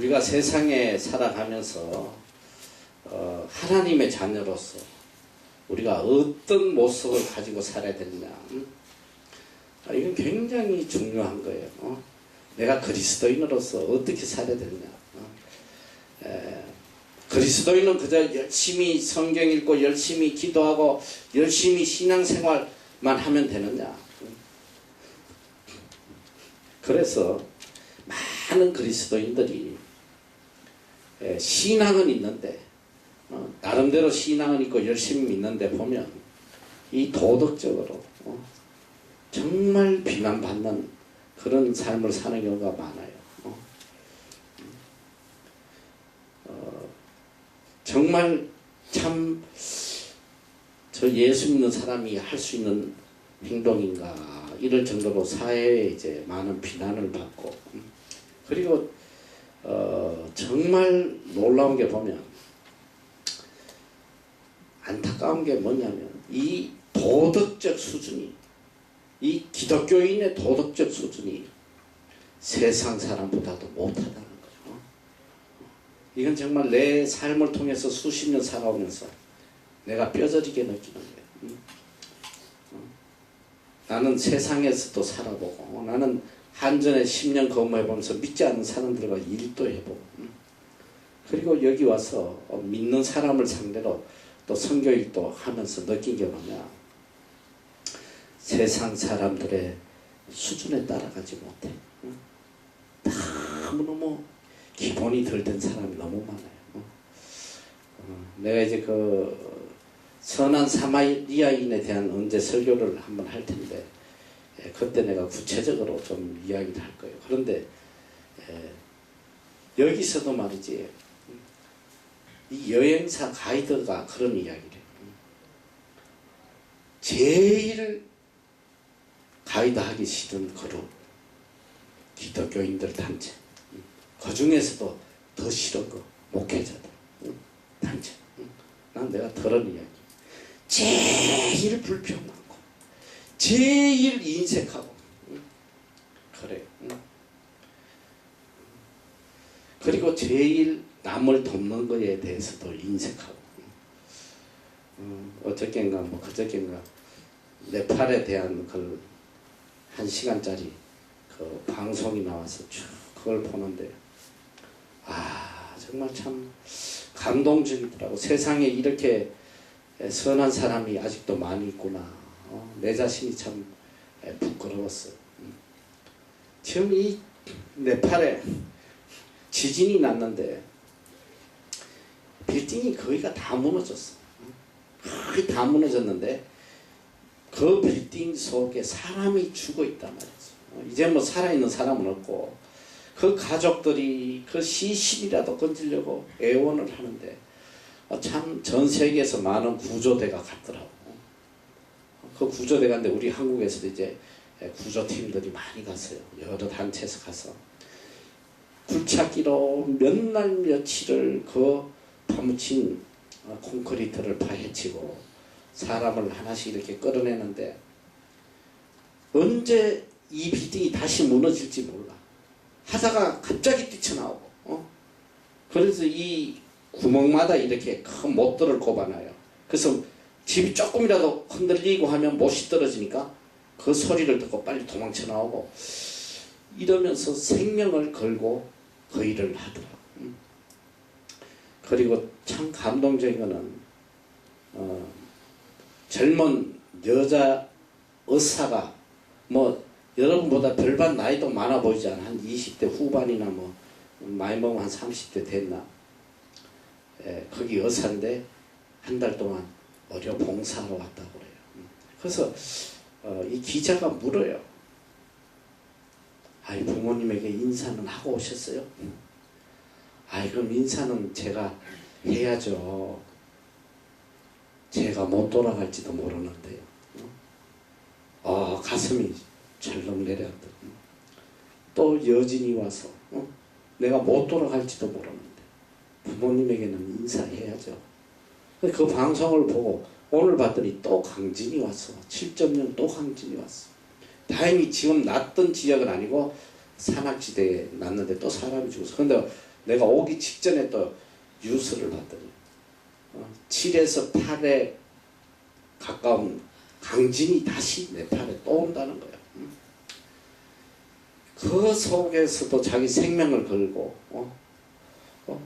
우리가 세상에 살아가면서 하나님의 자녀로서 우리가 어떤 모습을 가지고 살아야 되느냐, 이건 굉장히 중요한 거예요. 내가 그리스도인으로서 어떻게 살아야 되느냐. 그리스도인은 그저 열심히 성경 읽고 열심히 기도하고 열심히 신앙생활만 하면 되느냐. 그래서 많은 그리스도인들이 신앙은 있는데 나름대로 신앙은 있고 열심히 믿는데 보면 이 도덕적으로 정말 비난받는 그런 삶을 사는 경우가 많아요. 정말 참 저 예수 믿는 사람이 할 수 있는 행동인가 이럴 정도로 사회에 이제 많은 비난을 받고, 그리고 정말 놀라운 게 보면 안타까운 게 뭐냐면 이 도덕적 수준이, 이 기독교인의 도덕적 수준이 세상 사람보다도 못하다는 거죠. 이건 정말 내 삶을 통해서 수십 년 살아오면서 내가 뼈저리게 느끼는 거예요. 나는 세상에서도 살아보고, 나는 한전에 10년 근무해보면서 믿지 않는 사람들과 일도 해보고, 그리고 여기 와서 믿는 사람을 상대로 또 선교일도 하면서 느낀 게 뭐냐, 세상 사람들의 수준에 따라가지 못해. 너무너무 기본이 덜 된 사람이 너무 많아요. 내가 이제 그 선한 사마리아인에 대한 언제 설교를 한번 할 텐데, 그때 내가 구체적으로 좀 이야기를 할 거예요. 그런데 여기서도 말이지, 이 여행사 가이드가 그런 이야기를 해요. 제일 가이드 하기 싫은 그룹, 기독교인들 단체, 그 중에서도 더 싫은 거 목회자들 단체. 난 내가 들은 이야기, 제일 불평 많고 제일 인색하고 그래. 그리고 제일 남을 돕는 거에 대해서도 인색하고, 어저께인가 뭐 그저께인가 네팔에 대한 그 1시간짜리 그 방송이 나와서 쭉 그걸 보는데, 정말 참 감동적이더라고. 세상에 이렇게 선한 사람이 아직도 많이 있구나. 내 자신이 참 부끄러웠어요. 지금 이 네팔에 지진이 났는데 빌딩이 거의가 다 무너졌어. 거의 다 무너졌는데 그 빌딩 속에 사람이 죽어 있단 말이죠. 이제 뭐 살아있는 사람은 없고, 그 가족들이 그 시신이라도 건지려고 애원을 하는데, 참 전 세계에서 많은 구조대가 갔더라고. 그 구조대가인데 우리 한국에서도 이제 구조팀들이 많이 갔어요. 여러 단체에서 가서 굴착기로 몇 날 며칠을 그 파묻힌 콘크리트를 파헤치고 사람을 하나씩 이렇게 끌어내는데, 언제 이 빌딩이 다시 무너질지 몰라. 하다가 갑자기 뛰쳐나오고, 그래서 이 구멍마다 이렇게 큰 못들을 꼽아놔요. 그래서 집이 조금이라도 흔들리고 하면 못이 떨어지니까 그 소리를 듣고 빨리 도망쳐 나오고, 이러면서 생명을 걸고 그 일을 하더라고. 그리고 참 감동적인 거는 젊은 여자 의사가 뭐 여러분보다 별반 나이도 많아 보이지 않아. 한 20대 후반이나 뭐 많이 먹으면 한 30대 됐나. 거기 의사인데 한 달 동안 의료 봉사하러 왔다고 그래요. 그래서 이 기자가 물어요. 부모님에게 인사는 하고 오셨어요? 그럼 인사는 제가 해야죠. 제가 못 돌아갈지도 모르는데요. 가슴이 철렁 내려앉더라. 또 여진이 와서 내가 못 돌아갈지도 모르는데 부모님에게는 인사해야죠. 그 방송을 보고 오늘 봤더니 또 강진이 왔어. 7.0 또 강진이 왔어. 다행히 지금 났던 지역은 아니고 산악지대에 났는데 또 사람이 죽었어. 근데 내가 오기 직전에 또 뉴스를 봤더니 7에서 8에 가까운 강진이 다시 네팔에 또 온다는 거야. 그 속에서도 자기 생명을 걸고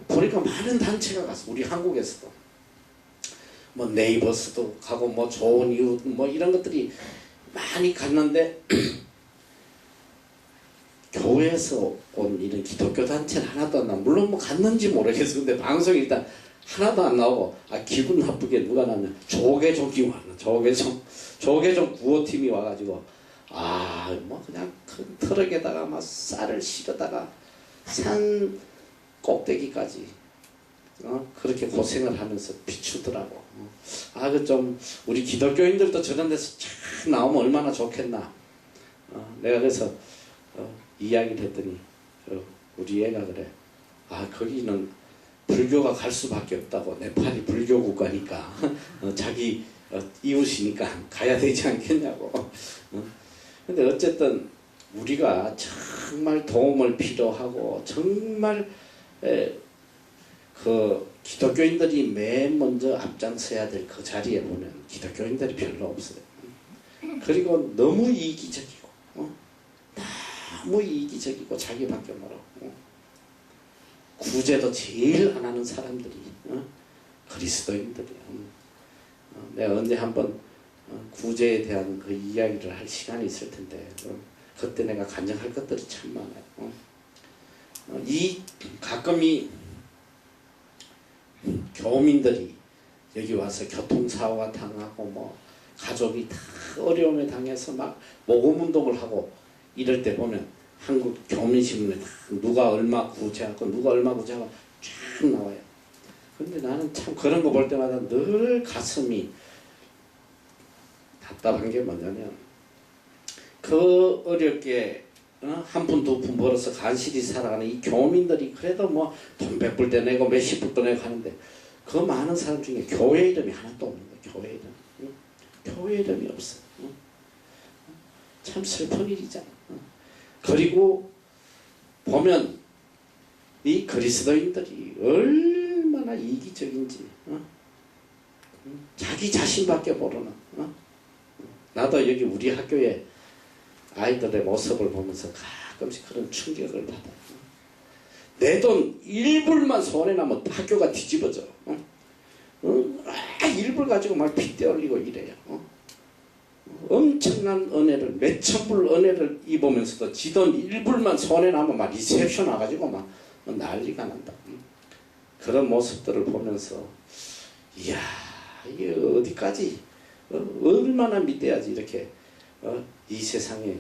보니까 많은 단체가 갔어. 우리 한국에서도 뭐 네이버스도 가고 뭐 좋은 이웃 뭐 이런 것들이 많이 갔는데 교회에서 온 이런 기독교 단체는 하나도 안 나와. 물론 뭐 갔는지 모르겠어. 근데 방송이 일단 하나도 안 나오고 기분 나쁘게 누가 나면 조계종이 왔나. 조계종 구호팀이 와가지고 뭐 그냥 큰 트럭에다가 막 쌀을 실어다가 산 꼭대기까지 그렇게 고생을 하면서 비추더라고. 그 좀 우리 기독교인들도 저런 데서 참 나오면 얼마나 좋겠나. 내가 그래서 이야기를 했더니 우리 애가 그래. 거기는 불교가 갈 수밖에 없다고. 네팔이 불교 국가니까 자기 이웃이니까 가야 되지 않겠냐고. 근데 어쨌든 우리가 정말 도움을 필요하고 정말 그 기독교인들이 맨 먼저 앞장서야 될 그 자리에 보면 기독교인들이 별로 없어요. 그리고 너무 이기적이고 너무 이기적이고 자기밖에 모르고 구제도 제일 안 하는 사람들이 그리스도인들이야. 내가 언제 한번 구제에 대한 그 이야기를 할 시간이 있을 텐데 그때 내가 간증할 것들이 참 많아요. 가끔 이 교민들이 여기 와서 교통사고가 당하고 뭐 가족이 다 어려움에 당해서 막 모금운동을 하고 이럴 때 보면 한국 교민신문에 누가 얼마 구제하고 누가 얼마 구제하고 쫙 나와요. 근데 나는 참 그런 거 볼 때마다 늘 가슴이 답답한 게 뭐냐면 그 어렵게 한 푼 두 푼 벌어서 간신히 살아가는 이 교민들이 그래도 뭐 돈 100불 내고 몇십 불도 내고 하는데 그 많은 사람 중에 교회 이름이 하나도 없는 거야. 교회 이름. 교회 이름이 없어. 참 슬픈 일이잖아. 그리고 보면 이 그리스도인들이 얼마나 이기적인지 자기 자신밖에 모르는 나도 여기 우리 학교에 아이들의 모습을 보면서 가끔씩 그런 충격을 받아요. 내 돈 1불만 손에 나면 학교가 뒤집어져. 1불 가지고 막 핏대 올리고 이래요. 엄청난 은혜를 몇천 불 은혜를 입으면서도 지 돈 1불만 손에 나면 막 리셉션 와가지고 막 난리가 난다. 그런 모습들을 보면서 이야 이게 어디까지 얼마나 믿어야지 이렇게 이 세상에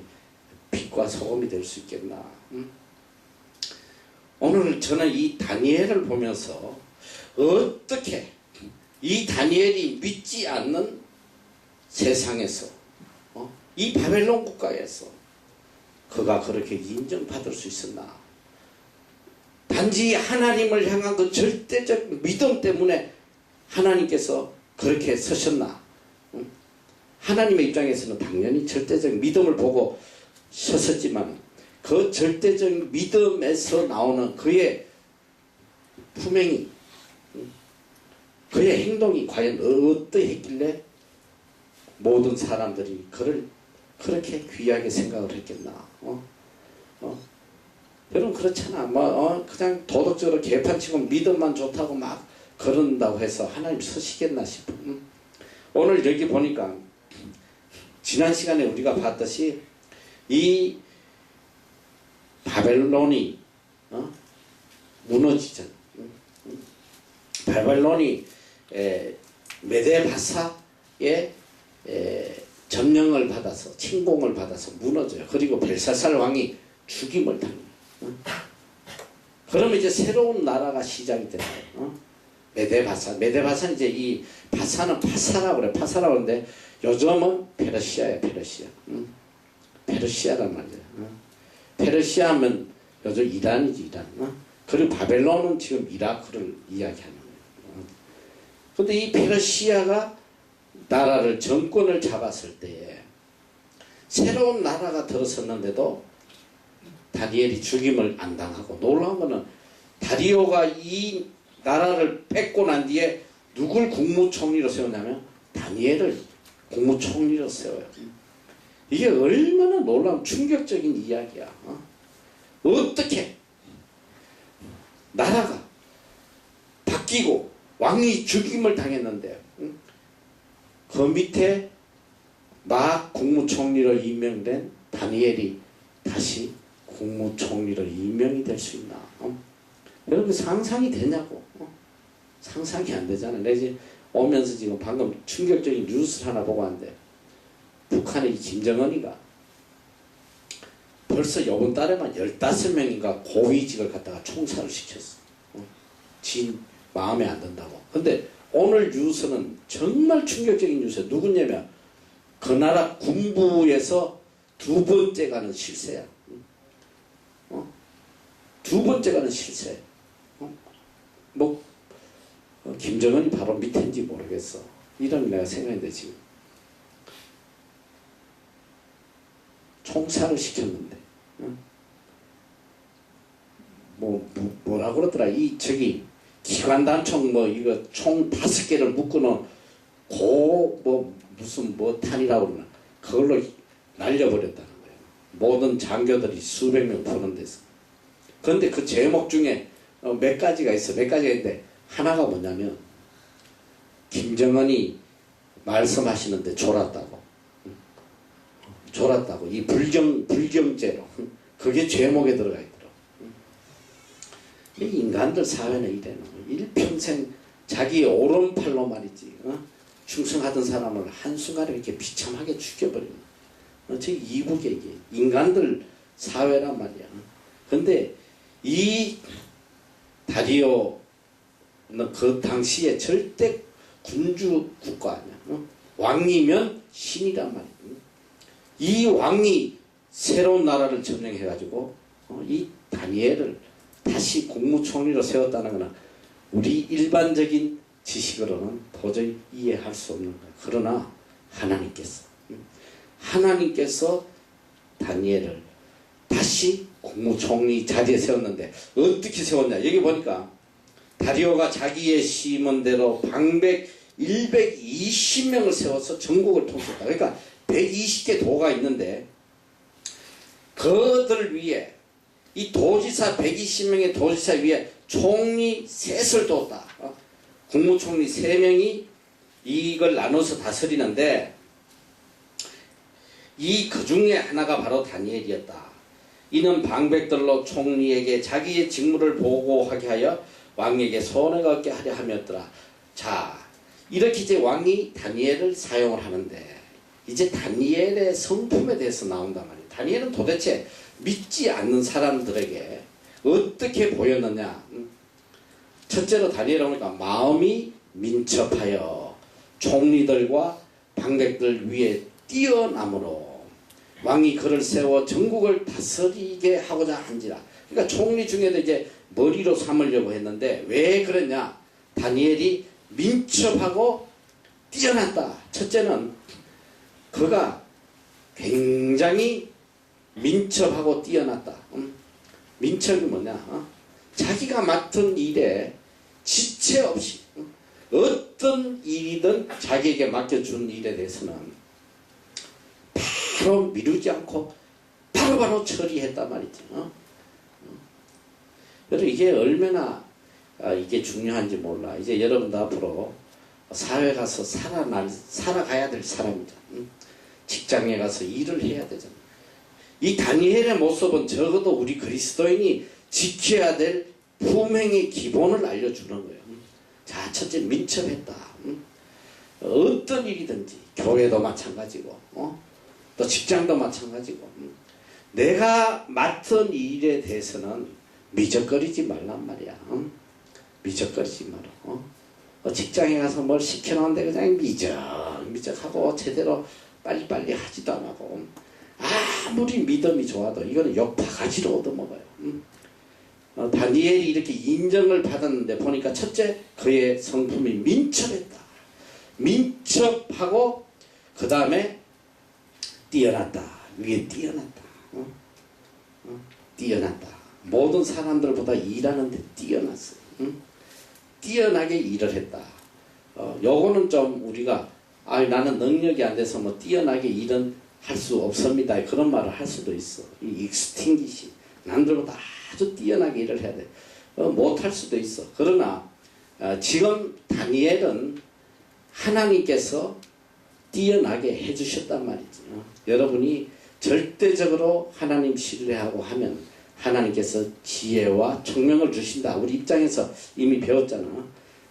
빛과 소금이 될 수 있겠나. 오늘 저는 이 다니엘을 보면서 어떻게 이 다니엘이 믿지 않는 세상에서 이 바벨론 국가에서 그가 그렇게 인정받을 수 있었나. 단지 하나님을 향한 그 절대적 믿음 때문에 하나님께서 그렇게 서셨나. 하나님의 입장에서는 당연히 절대적 믿음을 보고 섰었지만 그 절대적 믿음에서 나오는 그의 품행이 그의 행동이 과연 어떠했길래 모든 사람들이 그를 그렇게 귀하게 생각을 했겠나. 여러분 그렇잖아. 그냥 도덕적으로 개판치고 믿음만 좋다고 막 그런다고 해서 하나님 서시겠나 싶어. 오늘 여기 보니까 지난 시간에 우리가 봤듯이 이 바벨론이 무너지잖아. 바벨론이 메데바사의 점령을 받아서 침공을 받아서 무너져요. 그리고 벨사살 왕이 죽임을 당해요. 그러면 이제 새로운 나라가 시작이 되는 거예요. 메데바사는 이제 이 바사는 파사라고 그래. 파사라고 하는데 요즘은 페르시아야. 페르시아란 말이야. 페르시아 하면 요즘 이란이지 이란. 그리고 바벨론은 지금 이라크를 이야기하는 거예요. 근데 이 페르시아가 나라를 정권을 잡았을 때에 새로운 나라가 들어섰는데도 다니엘이 죽임을 안 당하고 놀라운 거는 다리오가 이 나라를 뺏고 난 뒤에 누굴 국무총리로 세웠냐면 다니엘을 국무총리로 세워요. 이게 얼마나 놀라운 충격적인 이야기야. 어떻게 나라가 바뀌고 왕이 죽임을 당했는데 그 밑에 막 국무총리로 임명된 다니엘이 다시 국무총리로 임명이 될 수 있나? 여러분 상상이 되냐고? 상상이 안 되잖아. 내가 지금 오면서 지금 방금 충격적인 뉴스를 하나 보고 왔는데 북한의 김정은이가 벌써 이번 달에만 15명인가 고위직을 갖다가 총살을 시켰어. 진 마음에 안 든다고. 근데 오늘 뉴스는 정말 충격적인 뉴스야. 누구냐면 그 나라 군부에서 두 번째 가는 실세야. 두 번째 가는 실세. 김정은이 바로 밑인지 모르겠어. 이런 내가 생각인데 지금 총살을 시켰는데 뭐라 그러더라. 저기 기관단총 이거 총 5개를 묶어놓은 무슨 탄이라고 그러나 그걸로 날려버렸다는 거예요. 모든 장교들이 수백 명 푸는 데서. 그런데 그 제목 중에 몇 가지가 있어. 몇 가지가 있는데 하나가 뭐냐면 김정은이 말씀하시는데 졸았다고. 졸았다고. 이 불경죄로. 그게 제목에 들어가 있더라. 이 인간들 사회는 이래는 일평생 자기 오른팔로 말이지 충성하던 사람을 한순간에 이렇게 비참하게 죽여버리는 저 이국의 이게 인간들 사회란 말이야. 근데 이 다리오는 그 당시에 절대 군주 국가 아니야. 왕이면 신이란 말이야. 이 왕이 새로운 나라를 점령해가지고 이 다니엘을 다시 국무총리로 세웠다는 것은 우리 일반적인 지식으로는 도저히 이해할 수 없는 거야. 그러나 하나님께서 다니엘을 다시 국무총리 자리에 세웠는데 어떻게 세웠냐. 여기 보니까 다리오가 자기의 심은대로 방백 120명을 세워서 전국을 통솔했다. 그러니까 120개 도가 있는데 그들 위에 이 도지사 120명의 도지사 위에 총리 셋을 뒀다. 국무총리 3명이 이걸 나눠서 다스리는데 그 중에 하나가 바로 다니엘이었다. 이는 방백들로 총리에게 자기의 직무를 보고하게 하여 왕에게 손해가 없게 하려 함이었더라. 자, 이렇게 이제 왕이 다니엘을 사용을 하는데 이제 다니엘의 성품에 대해서 나온단 말이에요. 다니엘은 도대체 믿지 않는 사람들에게 어떻게 보였느냐. 첫째로 다니엘은 보니까 마음이 민첩하여 총리들과 방백들 위에 뛰어남으로 왕이 그를 세워 전국을 다스리게 하고자 한지라. 그러니까 총리 중에도 이제 머리로 삼으려고 했는데 왜 그랬냐. 다니엘이 민첩하고 뛰어났다. 첫째는 그가 굉장히 민첩하고 뛰어났다. 민첩이 뭐냐. 자기가 맡은 일에 지체 없이 어떤 일이든 자기에게 맡겨준 일에 대해서는 바로 미루지 않고 바로바로 처리했단 말이죠. 여러분 이게 얼마나 이게 중요한지 몰라. 이제 여러분도 앞으로 사회 가서 살아가야 될 사람이죠. 직장에 가서 일을 해야 되잖아. 이 다니엘의 모습은 적어도 우리 그리스도인이 지켜야 될 품행의 기본을 알려주는 거예요. 자, 첫째 민첩했다. 어떤 일이든지 교회도 마찬가지고 또 직장도 마찬가지고 내가 맡은 일에 대해서는 미적거리지 말란 말이야. 미적거리지 마라. 직장에 가서 뭘 시켜놓는데 그냥 미적하고 제대로 빨리빨리 하지도 안 하고 아무리 믿음이 좋아도 이거는 욕 바가지로 얻어먹어요. 다니엘이 이렇게 인정을 받았는데 보니까 첫째 그의 성품이 민첩했다. 민첩하고 그 다음에 뛰어났다. 위에 뛰어났다. 뛰어났다. 모든 사람들보다 일하는 데 뛰어났어요. 응? 뛰어나게 일을 했다. 요거는 좀 우리가 나는 능력이 안 돼서 뭐 뛰어나게 일은 할 수 없습니다. 그런 말을 할 수도 있어. 이 익스팅기시. 남들보다 아주 뛰어나게 일을 해야 돼. 못할 수도 있어. 그러나 지금 다니엘은 하나님께서 뛰어나게 해주셨단 말이지. 여러분이 절대적으로 하나님 신뢰하고 하면 하나님께서 지혜와 총명을 주신다. 우리 입장에서 이미 배웠잖아.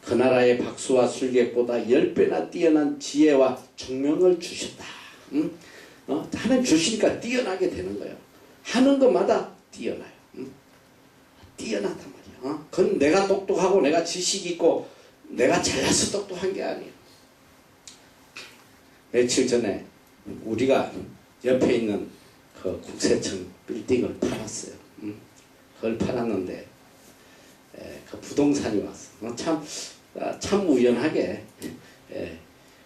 그 나라의 박수와 술객보다 10배나 뛰어난 지혜와 총명을 주셨다. 응? 하나님 주시니까 뛰어나게 되는 거예요. 하는 것마다 뛰어나요. 응? 뛰어나단 말이야. 그건 내가 똑똑하고 내가 지식이 있고 내가 잘나서 똑똑한 게 아니에요. 며칠 전에 우리가 옆에 있는 그 국세청 빌딩을 팔았어요. 그걸 팔았는데 그 부동산이 왔어. 참 우연하게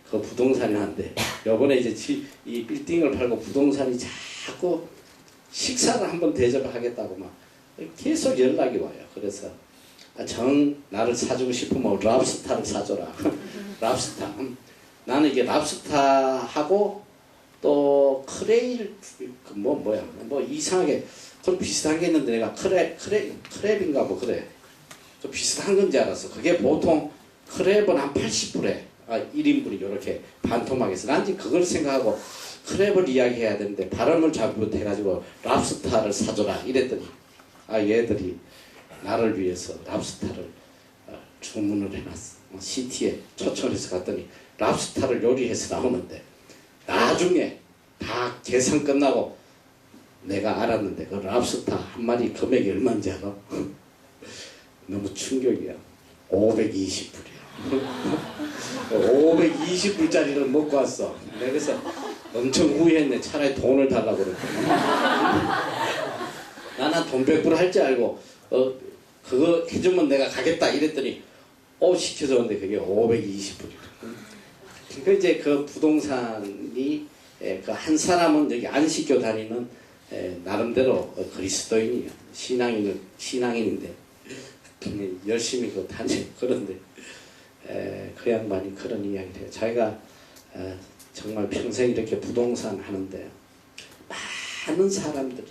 그 부동산이 왔는데 요번에 이제 이 빌딩을 팔고 부동산이 자꾸 식사를 한번 대접하겠다고 막 계속 연락이 와요. 그래서 나를 사주고 싶으면 랍스타를 사줘라. 랍스타. 나는 이게 랍스타하고 또 크레일 뭐 이상하게 그럼 비슷한 게 있는데 내가 크랩인가 뭐 그래. 좀 비슷한 건지 알았어. 그게 보통 크랩은 한 80불에 1인분이 이렇게 반토막에서 난 지금 그걸 생각하고 크랩을 이야기해야 되는데 발음을 잘못해가지고 랍스타를 사줘라 이랬더니 얘들이 나를 위해서 랍스타를 주문을 해놨어. 시티에 초청을 해서 갔더니 랍스타를 요리해서 나오는데 나중에 다 계산 끝나고 내가 알았는데 그 랍스타 한 마리 금액이 얼마인지 알아? 너무 충격이야. 520불이야. 520불짜리를 먹고 왔어. 내가 그래서 엄청 후회했네. 차라리 돈을 달라고 그랬더니. 나는 돈 100불 할 줄 알고 그거 해주면 내가 가겠다 이랬더니 시켜줬는데 그게 520불이야. 그러니까 이제 그 부동산이 그 한 사람은 여기 안식교 다니는 나름대로 그리스도인이에요. 신앙인인데 열심히 그 다니고 그런데 그 양반이 그런 이야기를 해요. 자기가 정말 평생 이렇게 부동산 하는데 많은 사람들이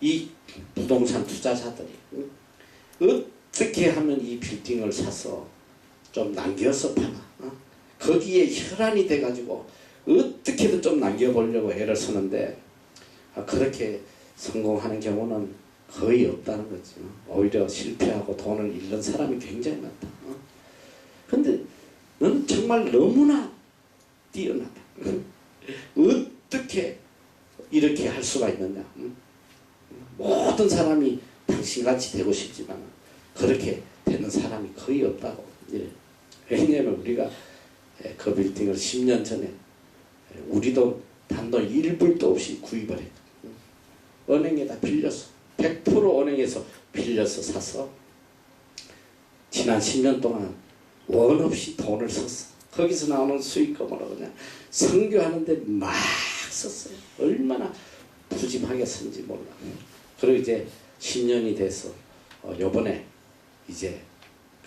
이 부동산 투자자들이 어떻게 하면 이 빌딩을 사서 좀 남겨서 파나 거기에 혈안이 돼가지고 어떻게든 좀 남겨보려고 애를 쓰는데 그렇게 성공하는 경우는 거의 없다는 거죠. 오히려 실패하고 돈을 잃는 사람이 굉장히 많다. 근데 너는 정말 너무나 뛰어나다. 어떻게 이렇게 할 수가 있느냐. 모든 사람이 당신같이 되고 싶지만 그렇게 되는 사람이 거의 없다고. 왜냐하면 우리가 그 빌딩을 10년 전에 우리 돈 단돈 1불도 없이 구입을 했죠. 은행에다 빌렸어. 100% 은행에서 빌려서 사서 지난 10년 동안 원 없이 돈을 썼어. 거기서 나오는 수익금으로 그냥 선교하는데 막 썼어요. 얼마나 푸짐하게 쓴지 몰라. 그리고 이제 10년이 돼서 요번에 이제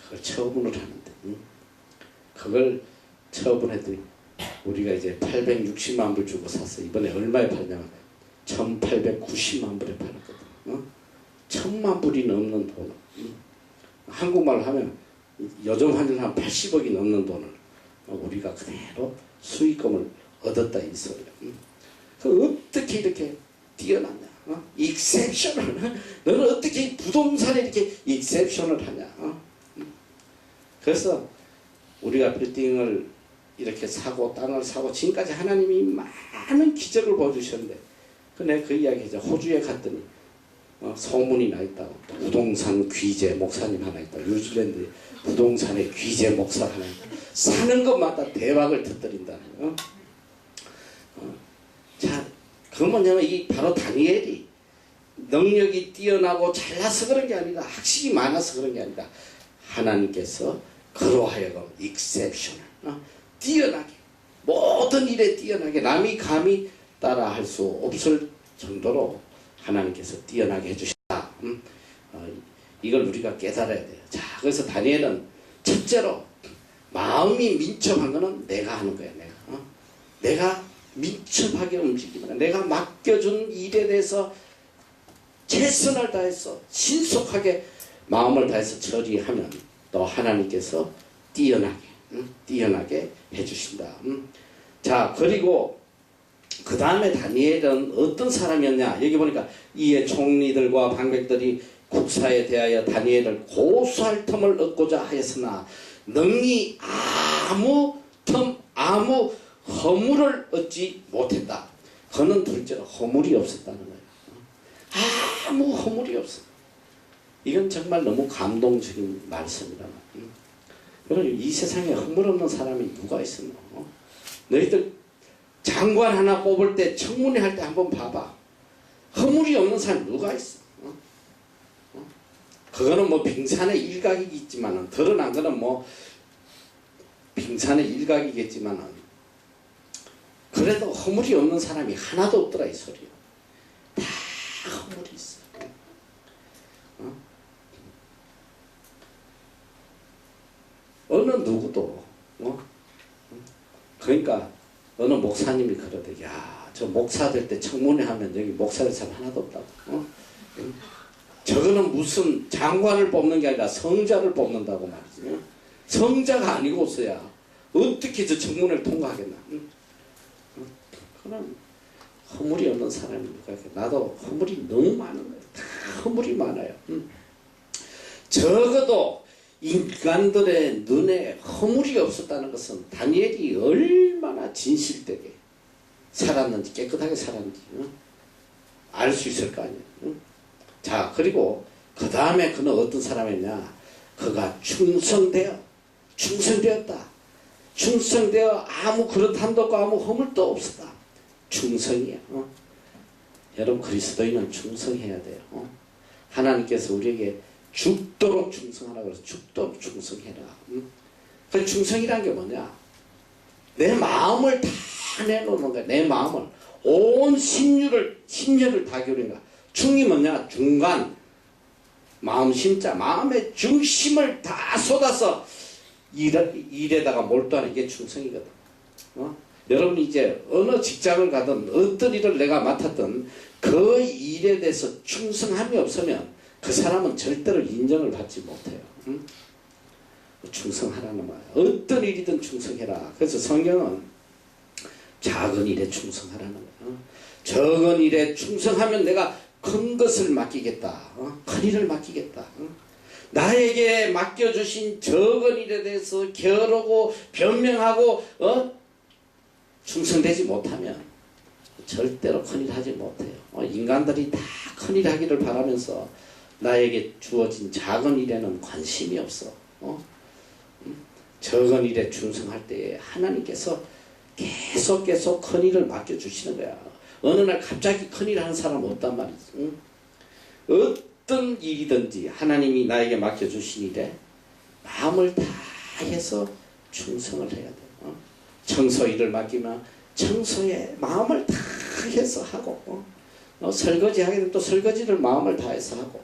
그걸 처분을 하는데 그걸 처분했더니 우리가 이제 860만 불 주고 샀어. 이번에 얼마에 팔냐면 1890만 불에 팔았거든. 1000만 불이 넘는 돈. 한국말로 하면 요즘 환율 한 80억이 넘는 돈을 우리가 그대로 수익금을 얻었다 이 소리야. 어떻게 이렇게 뛰어났냐? 익셉션을 너는 어떻게 부동산에 이렇게 익셉션을 하냐? 그래서 우리가 빌딩을 이렇게 사고 땅을 사고 지금까지 하나님이 많은 기적을 보여주셨는데 내가 그 이야기 이제 호주에 갔더니 소문이 나 있다고. 부동산 귀재 목사님 하나 있다. 뉴질랜드에 부동산의 귀재 목사 하나 있다. 사는 것마다 대박을 터뜨린다는 거. 자, 그 뭐냐면 이 바로 다니엘이 능력이 뛰어나고 잘나서 그런 게 아니라 학식이 많아서 그런 게 아니라 하나님께서 그로 하여금 익셉션을 뛰어나게 모든 일에 뛰어나게 남이 감히 따라 할 수 없을 정도로 하나님께서 뛰어나게 해주셨다. 이걸 우리가 깨달아야 돼요. 자, 그래서 다니엘은 첫째로 마음이 민첩한 거는 내가 하는 거야. 내가 민첩하게 움직이는 거야. 내가 맡겨준 일에 대해서 최선을 다해서 신속하게 마음을 다해서 처리하면 또 하나님께서 뛰어나게 해주신다. 자, 그리고 그 다음에 다니엘은 어떤 사람이었냐. 여기 보니까 이에 총리들과 방백들이 국사에 대하여 다니엘을 고소할 틈을 얻고자 하였으나 능히 아무 허물을 얻지 못했다. 그는 둘째로 허물이 없었다는 거예요. 아무 허물이 없어. 이건 정말 너무 감동적인 말씀이다. 여러분, 이 세상에 허물 없는 사람이 누가 있었노? 너희들 장관 하나 뽑을 때 청문회 할 때 한번 봐봐. 허물이 없는 사람 누가 있어? 그거는 뭐 빙산의 일각이겠지만은, 드러난 거는 뭐 빙산의 일각이겠지만은, 그래도 허물이 없는 사람이 하나도 없더라 이 소리야. 다 허물이 있어. 어느 누구도 그러니까 어느 목사님이 그러대. 야, 저 목사 될 때 청문회 하면 여기 목사 될 사람 하나도 없다고. 저거는 무슨 장관을 뽑는 게 아니라 성자를 뽑는다고 말이지. 성자가 아니고서야 어떻게 저 청문회를 통과하겠나. 그럼 허물이 없는 사람이 누가 있겠. 나도 허물이 너무 많은 거예요. 다 허물이 많아요. 적어도 인간들의 눈에 허물이 없었다는 것은 다니엘이 얼마나 진실되게 살았는지, 깨끗하게 살았는지 알 수 있을 거 아니에요. 자, 그리고 그 다음에 그는 어떤 사람이냐. 그가 충성되었다. 충성되어 아무 그릇함도 없고 아무 허물도 없었다. 충성이야. 여러분, 그리스도인은 충성해야 돼요. 하나님께서 우리에게 죽도록 충성하라 그래서 죽도록 충성해라. 그 충성이란 게 뭐냐? 내 마음을 다 내놓는 거야. 내 마음을 온 심려를 다 기울인 거야. 중이 뭐냐? 중간, 마음 심자, 마음의 중심을 다 쏟아서 일에다가 몰두하는 게 충성이거든. 여러분이 이제 어느 직장을 가든 어떤 일을 내가 맡았든 그 일에 대해서 충성함이 없으면 그 사람은 절대로 인정을 받지 못해요. 충성하라는 말이야. 어떤 일이든 충성해라. 그래서 성경은 작은 일에 충성하라는 거야. 적은 일에 충성하면 내가 큰 것을 맡기겠다. 큰 일을 맡기겠다. 나에게 맡겨주신 적은 일에 대해서 겨루고 변명하고 충성되지 못하면 절대로 큰일 하지 못해요. 인간들이 다 큰일 하기를 바라면서 나에게 주어진 작은 일에는 관심이 없어. 적은 일에 충성할 때에 하나님께서 계속 큰 일을 맡겨주시는 거야. 어느 날 갑자기 큰 일 하는 사람 없단 말이지. 어떤 일이든지 하나님이 나에게 맡겨주신 일에 마음을 다해서 충성을 해야 돼. 청소 일을 맡기면 청소에 마음을 다해서 하고, 설거지 하게 되면 또 설거지를 마음을 다해서 하고,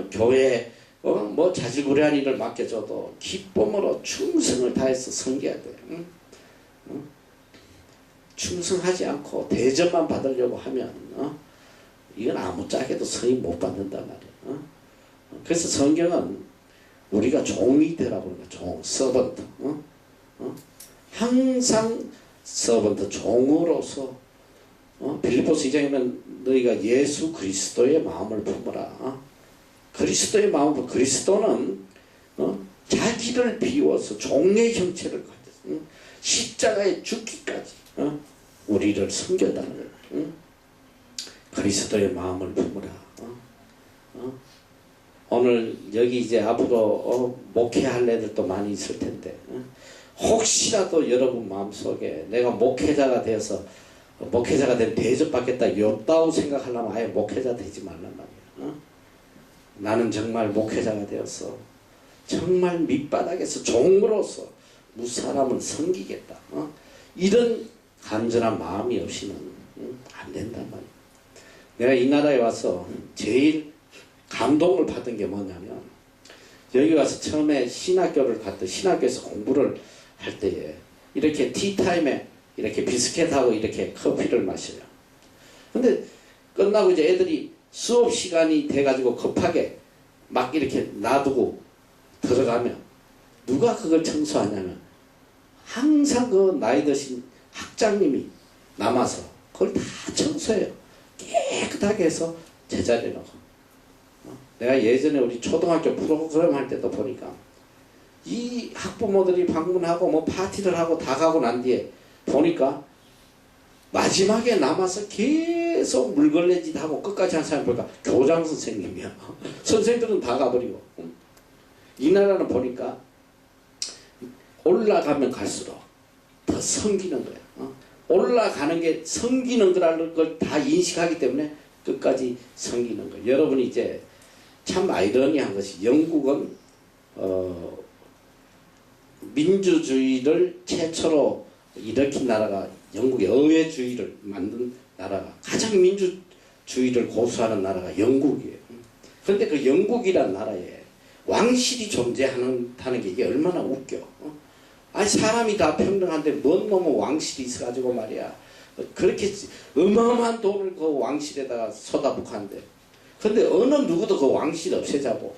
교회 뭐 자질구레한 일을 맡겨줘도 기쁨으로 충성을 다해서 섬겨야 돼. 충성하지 않고 대접만 받으려고 하면 이건 아무짝에도 성의 못 받는단 말이야. 그래서 성경은 우리가 종이 되라고 그러는 거야. 서번트. 항상 서번트, 종으로서 빌립보서 2장이면 너희가 예수 그리스도의 마음을 품어라. 그리스도의 마음을, 그리스도는 자기를 비워서 종의 형체를 가졌어. 십자가에 죽기까지 우리를 섬겼다는 거야. 그리스도의 마음을 품어라. 오늘 여기 이제 앞으로 목회할 애들도 많이 있을 텐데, 혹시라도 여러분 마음속에 내가 목회자가 되어서 목회자가 되면 대접받겠다 욕다고 생각하려면 아예 목회자 되지 말란 말이야. 나는 정말 목회자가 되어서 정말 밑바닥에서 종으로서 무사람을 섬기겠다. 이런 간절한 마음이 없이는 안 된단 말이야. 내가 이 나라에 와서 제일 감동을 받은 게 뭐냐면 여기 와서 처음에 신학교를 갔더 신학교에서 공부를 할 때에 이렇게 티타임에 이렇게 비스켓하고 이렇게 커피를 마셔요. 근데 끝나고 이제 애들이 수업 시간이 돼가지고 급하게 막 이렇게 놔두고 들어가면 누가 그걸 청소하냐면 항상 그 나이 드신 학장님이 남아서 그걸 다 청소해요. 깨끗하게 해서 제자리에 놓고. 내가 예전에 우리 초등학교 프로그램 할 때도 보니까 이 학부모들이 방문하고 뭐 파티를 하고 다 가고 난 뒤에 보니까 마지막에 남아서 계속 물걸레짓 하고 끝까지 한 사람이 보니까 교장 선생님이야. 선생들은 다 가버리고. 이 나라는 보니까 올라가면 갈수록 더 섬기는 거야. 올라가는 게 섬기는 거라는 걸 다 인식하기 때문에 끝까지 섬기는 거야. 여러분이 이제 참 아이러니한 것이 영국은 민주주의를 최초로 일으킨 나라가 영국의 의회주의를 만든 나라가 가장 민주주의를 고수하는 나라가 영국이에요. 그런데 그 영국이란 나라에 왕실이 존재한다는 게 이게 얼마나 웃겨. 아니 사람이 다 평등한데 뭔 놈의 왕실이 있어가지고 말이야. 그렇게 어마어마한 돈을 그 왕실에다가 쏟아붓고 한데 근데 어느 누구도 그 왕실 없애자고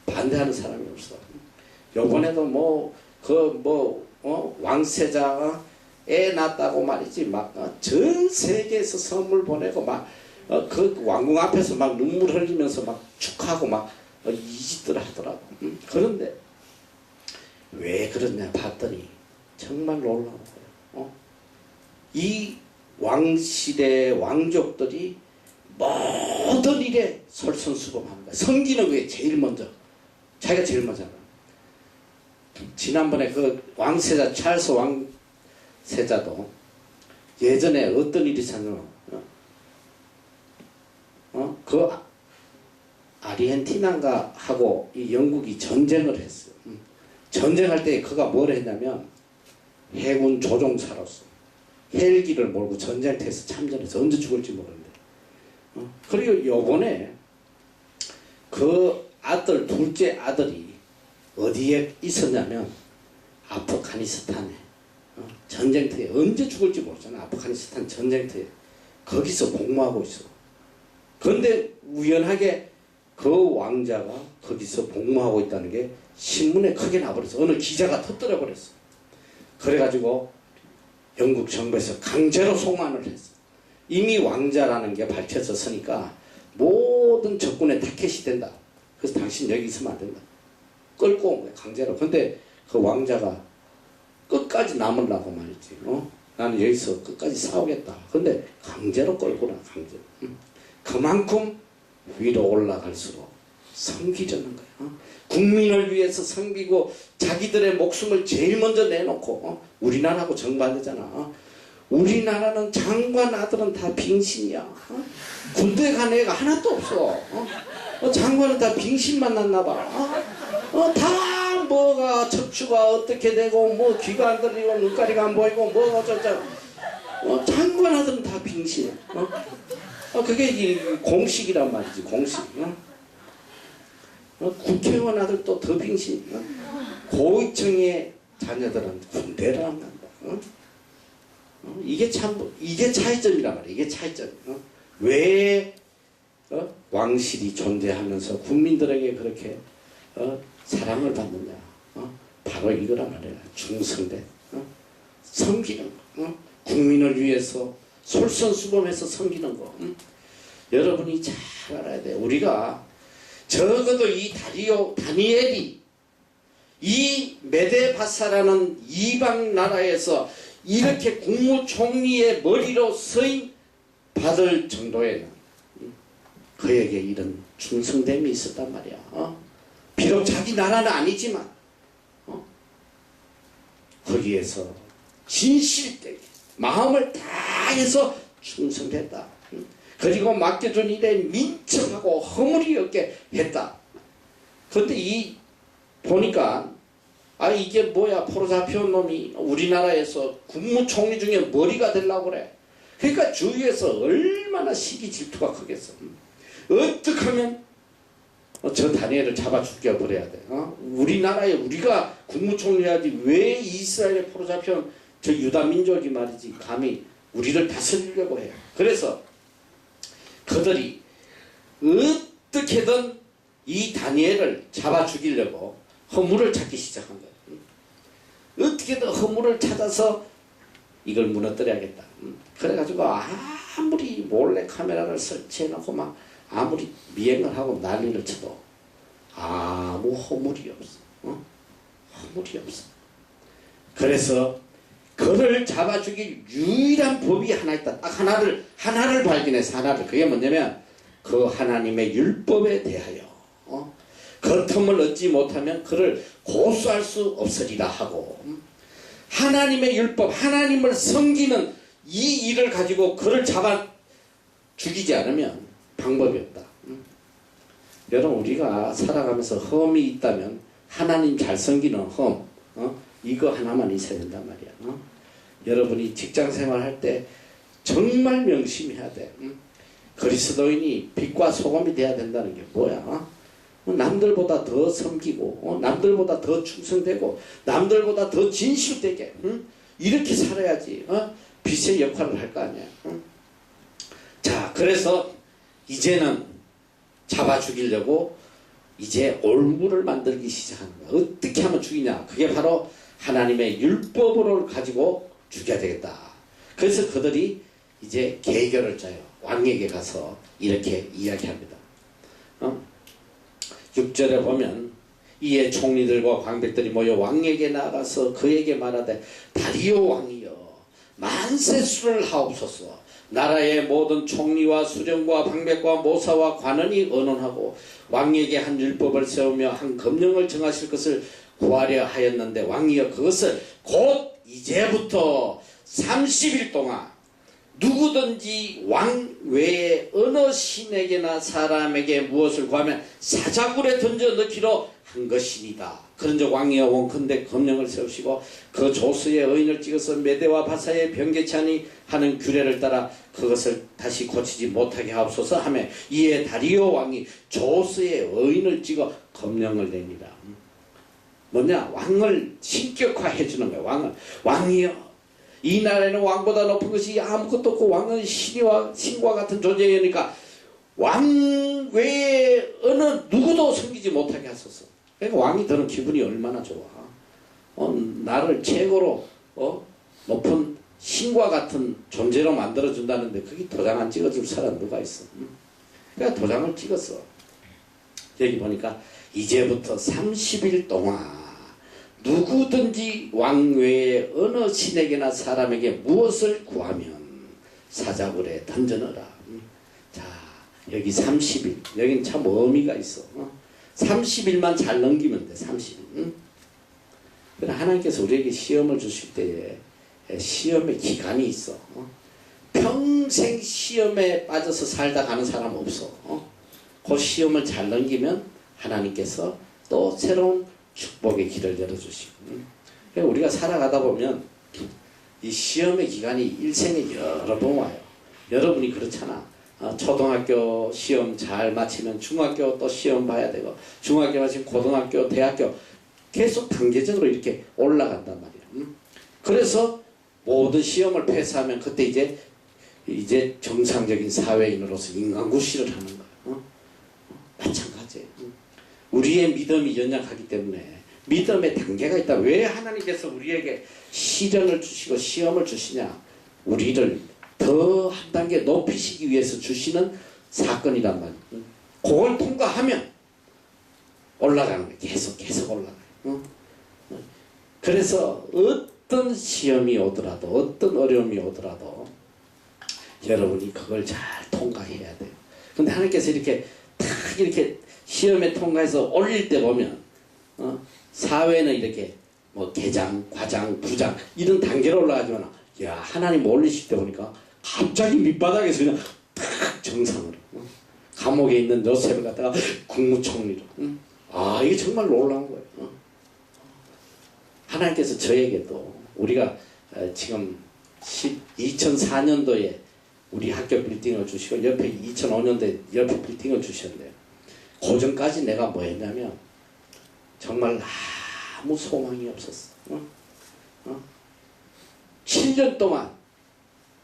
반대하는 사람이 없어. 요번에도 왕세자가 애 낳았다고 말이지 막 전 세계에서 선물 보내고 막 그 왕궁 앞에서 막 눈물 흘리면서 막 축하하고 막 이 짓들 하더라고. 그런데 왜 그러냐 봤더니 정말 놀라운 거예요. 이 왕실의 왕족들이 모든 일에 솔선수범하는 거야. 섬기는 게 제일 먼저. 자기가 제일 먼저. 지난번에 그 왕세자 찰스 왕세자도 예전에 어떤 일이 있었냐면 그 아르헨티나인가 하고 이 영국이 전쟁을 했어요. 전쟁할 때 그가 뭘 했냐면 해군 조종사로서 헬기를 몰고 전쟁터에서 참전해서 언제 죽을지 모르는데 그리고 요번에 그 아들 둘째 아들이 어디에 있었냐면 아프가니스탄에 전쟁터에 언제 죽을지 모르잖아. 아프가니스탄 전쟁터에 거기서 복무하고 있어. 그런데 우연하게 그 왕자가 거기서 복무하고 있다는 게 신문에 크게 나버렸어. 어느 기자가 터뜨려 버렸어. 그래가지고 영국 정부에서 강제로 송환을 했어. 이미 왕자라는 게 밝혀졌으니까 모든 적군의 타켓이 된다. 그래서 당신 여기 있으면 안 된다. 끌고 온 거야 강제로. 근데 그 왕자가 끝까지 남으려고 말이지. 나는 여기서 끝까지 싸우겠다. 근데 강제로 끌고 나 강제로. 그만큼 위로 올라갈수록 섬기려는 거야. 국민을 위해서 섬기고 자기들의 목숨을 제일 먼저 내놓고 우리나라하고 정반대잖아. 우리나라는 장관 아들은 다 빙신이야. 군대 간 애가 하나도 없어. 장관은 다 빙신만 났나 봐. 다 뭐가 척추가 어떻게 되고 뭐 귀가 안 들리고 눈가리가 안 보이고 뭐가 어쩌고 장관 아들은 다 빙신. 그게 이 공식이란 말이지. 공식. 국회의원 아들도 더 빙신. 고위층의 자녀들은 군대를 안 간다. 이게 차이점이란 말이야. 이게 차이점. 왜 왕실이 존재하면서 국민들에게 그렇게 사랑을 받느냐. 바로 이거란 말이야. 중성대. 섬기는 거. 국민을 위해서 솔선수범해서 섬기는 거. 여러분이 잘 알아야 돼. 우리가 적어도 이 다니엘이 이 메데바사라는 이방 나라에서 이렇게 국무총리의 머리로 서임 받을 정도에는 그에게 이런 충성됨이 있었단 말이야. 비록 자기 나라는 아니지만 거기에서 진실되게 마음을 다해서 충성했다. 그리고 맡겨준 일에 민첩하고 허물이 없게 했다. 그런데 보니까 이게 뭐야 포로 잡혀온 놈이 우리나라에서 국무총리 중에 머리가 되려고 그래. 그러니까 주위에서 얼마나 시기 질투가 크겠어. 어떻게 하면 저 다니엘을 잡아 죽여버려야 돼. 우리나라에 우리가 국무총리 해야지 왜 이스라엘에 포로 잡혀온 저 유다 민족이 말이지 감히 우리를 다스리려고 해요. 그래서 그들이 어떻게든 이 다니엘을 잡아 죽이려고 허물을 찾기 시작한 거예요. 어떻게든 허물을 찾아서 이걸 무너뜨려야겠다. 그래가지고 아무리 몰래 카메라를 설치해놓고 막 아무리 미행을 하고 난리를 쳐도 아무 허물이 없어. 허물이 없어. 그래서 그를 잡아 죽일 유일한 법이 하나 있다. 딱 하나를 발견해서 하나를. 그게 뭐냐면 그 하나님의 율법에 대하여 그 틈을 얻지 못하면 그를 고소할 수 없으리라 하고 하나님의 율법, 하나님을 섬기는 이 일을 가지고 그를 잡아 죽이지 않으면 방법이 없다. 여러분 우리가 살아가면서 험이 있다면 하나님 잘 섬기는 험 이거 하나만 있어야 된단 말이야. 여러분이 직장생활 할 때 정말 명심해야 돼. 그리스도인이 빛과 소금이 돼야 된다는 게 뭐야? 남들보다 더 섬기고 남들보다 더 충성되고 남들보다 더 진실되게 이렇게 살아야지 빛의 역할을 할 거 아니야. 자, 그래서 이제는 잡아 죽이려고 이제 올무를 만들기 시작하는 거야. 어떻게 하면 죽이냐? 그게 바로 하나님의 율법을 가지고 죽여야 되겠다. 그래서 그들이 이제 계결을 짜요. 왕에게 가서 이렇게 이야기합니다. 6절에 보면 이에 총리들과 광백들이 모여 왕에게 나가서 그에게 말하되 다리오 왕이여 만세수를 하옵소서. 나라의 모든 총리와 수령과 방백과 모사와 관원이 언언하고 왕에게 한 율법을 세우며 한 검령을 정하실 것을 구하려 하였는데 왕이여 그것을 곧 이제부터 30일 동안 누구든지 왕 외에 어느 신에게나 사람에게 무엇을 구하면 사자굴에 던져 넣기로 한 것이니다. 그런즉 왕이여 원컨대 검령을 세우시고 그 조서의 의인을 찍어서 메대와 바사의 변개치 아니 하는 규례를 따라 그것을 다시 고치지 못하게 하옵소서 하며 이에 다리오 왕이 조서의 의인을 찍어 검령을 내니라. 뭐냐? 왕을 신격화해 주는 거야. 왕이여 이 나라에는 왕보다 높은 것이 아무것도 없고 왕은 신과 같은 존재이니까 왕 외에 어느 누구도 섬기지 못하게 하소서. 그러니까 왕이 드는 기분이 얼마나 좋아. 나를 최고로 높은 신과 같은 존재로 만들어준다는데 그게 도장 안 찍어줄 사람 누가 있어. 그러니까 도장을 찍었어. 여기 보니까 이제부터 30일 동안 누구든지 왕 외에 어느 신에게나 사람에게 무엇을 구하면 사자굴에 던져넣어라. 자, 여기 30일. 여기는 참 의미가 있어. 30일만 잘 넘기면 돼. 30일. 그러나 하나님께서 우리에게 시험을 주실 때에 시험의 기간이 있어. 평생 시험에 빠져서 살다 가는 사람 없어. 그 시험을 잘 넘기면 하나님께서 또 새로운 축복의 길을 열어주시고. 그러니까 우리가 살아가다 보면 이 시험의 기간이 일생에 여러 번 와요. 여러분이 그렇잖아. 초등학교 시험 잘 마치면 중학교 또 시험 봐야 되고 중학교 마치면 고등학교, 대학교 계속 단계적으로 이렇게 올라간단 말이야. 그래서 모든 시험을 패스하면 그때 이제 정상적인 사회인으로서 인간구실을 하는 거야. 마찬가지예요. 우리의 믿음이 연약하기 때문에 믿음의 단계가 있다. 왜 하나님께서 우리에게 시련을 주시고 시험을 주시냐? 우리를 더 한 단계 높이시기 위해서 주시는 사건이란 말이에요. 그걸 통과하면 올라가는 거예요. 계속 올라가요. 그래서 어떤 시험이 오더라도 어떤 어려움이 오더라도 여러분이 그걸 잘 통과해야 돼요. 근데 하나님께서 이렇게 탁 이렇게 시험에 통과해서 올릴 때 보면 사회는 이렇게 뭐 계장, 과장, 부장 이런 단계로 올라가지만 야 하나님 올리실 때 보니까 갑자기 밑바닥에서 그냥 탁 정상으로 감옥에 있는 요셉을 갖다가 국무총리로 아 이게 정말 놀라운 거예요. 하나님께서 저에게도 우리가 지금 2004년도에 우리 학교 빌딩을 주시고 옆에 2005년도에 옆에 빌딩을 주셨네요. 고전까지 내가 뭐 했냐면 정말 아무 소망이 없었어. 7년 동안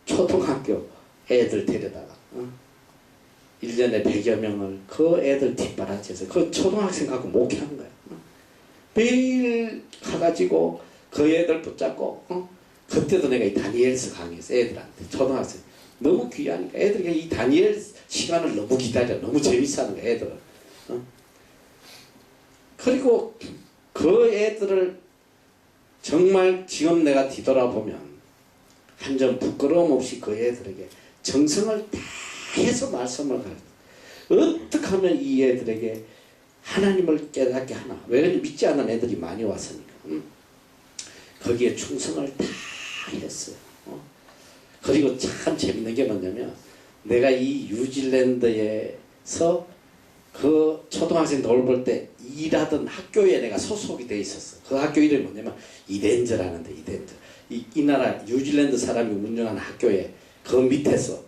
초등학교 애들 데려다가 1년에 100여 명을 그 애들 뒷바라지에서 그 초등학생 갖고 목회한 거야. 매일 가가지고 그 애들 붙잡고 그때도 내가 이 다니엘서 강의했어. 애들한테 초등학생 너무 귀하니까 애들이 이 다니엘 시간을 너무 기다려. 너무 재밌어 하는 거야 애들은. 그리고 그 애들을 정말 지금 내가 뒤돌아보면 한 점 부끄러움 없이 그 애들에게 정성을 다 해서 말씀을 가르쳐. 어떻게 하면 이 애들에게 하나님을 깨닫게 하나. 왜 믿지 않는 애들이 많이 왔으니까. 거기에 충성을 다 했어요. 그리고 참 재밌는 게 뭐냐면 내가 이 뉴질랜드에서 그 초등학생 돌볼 때 일하던 학교에 내가 소속이 돼 있었어. 그 학교 이름이 뭐냐면 이덴저라는데 이덴저. 이 나라 뉴질랜드 사람이 운영하는 학교에 그 밑에서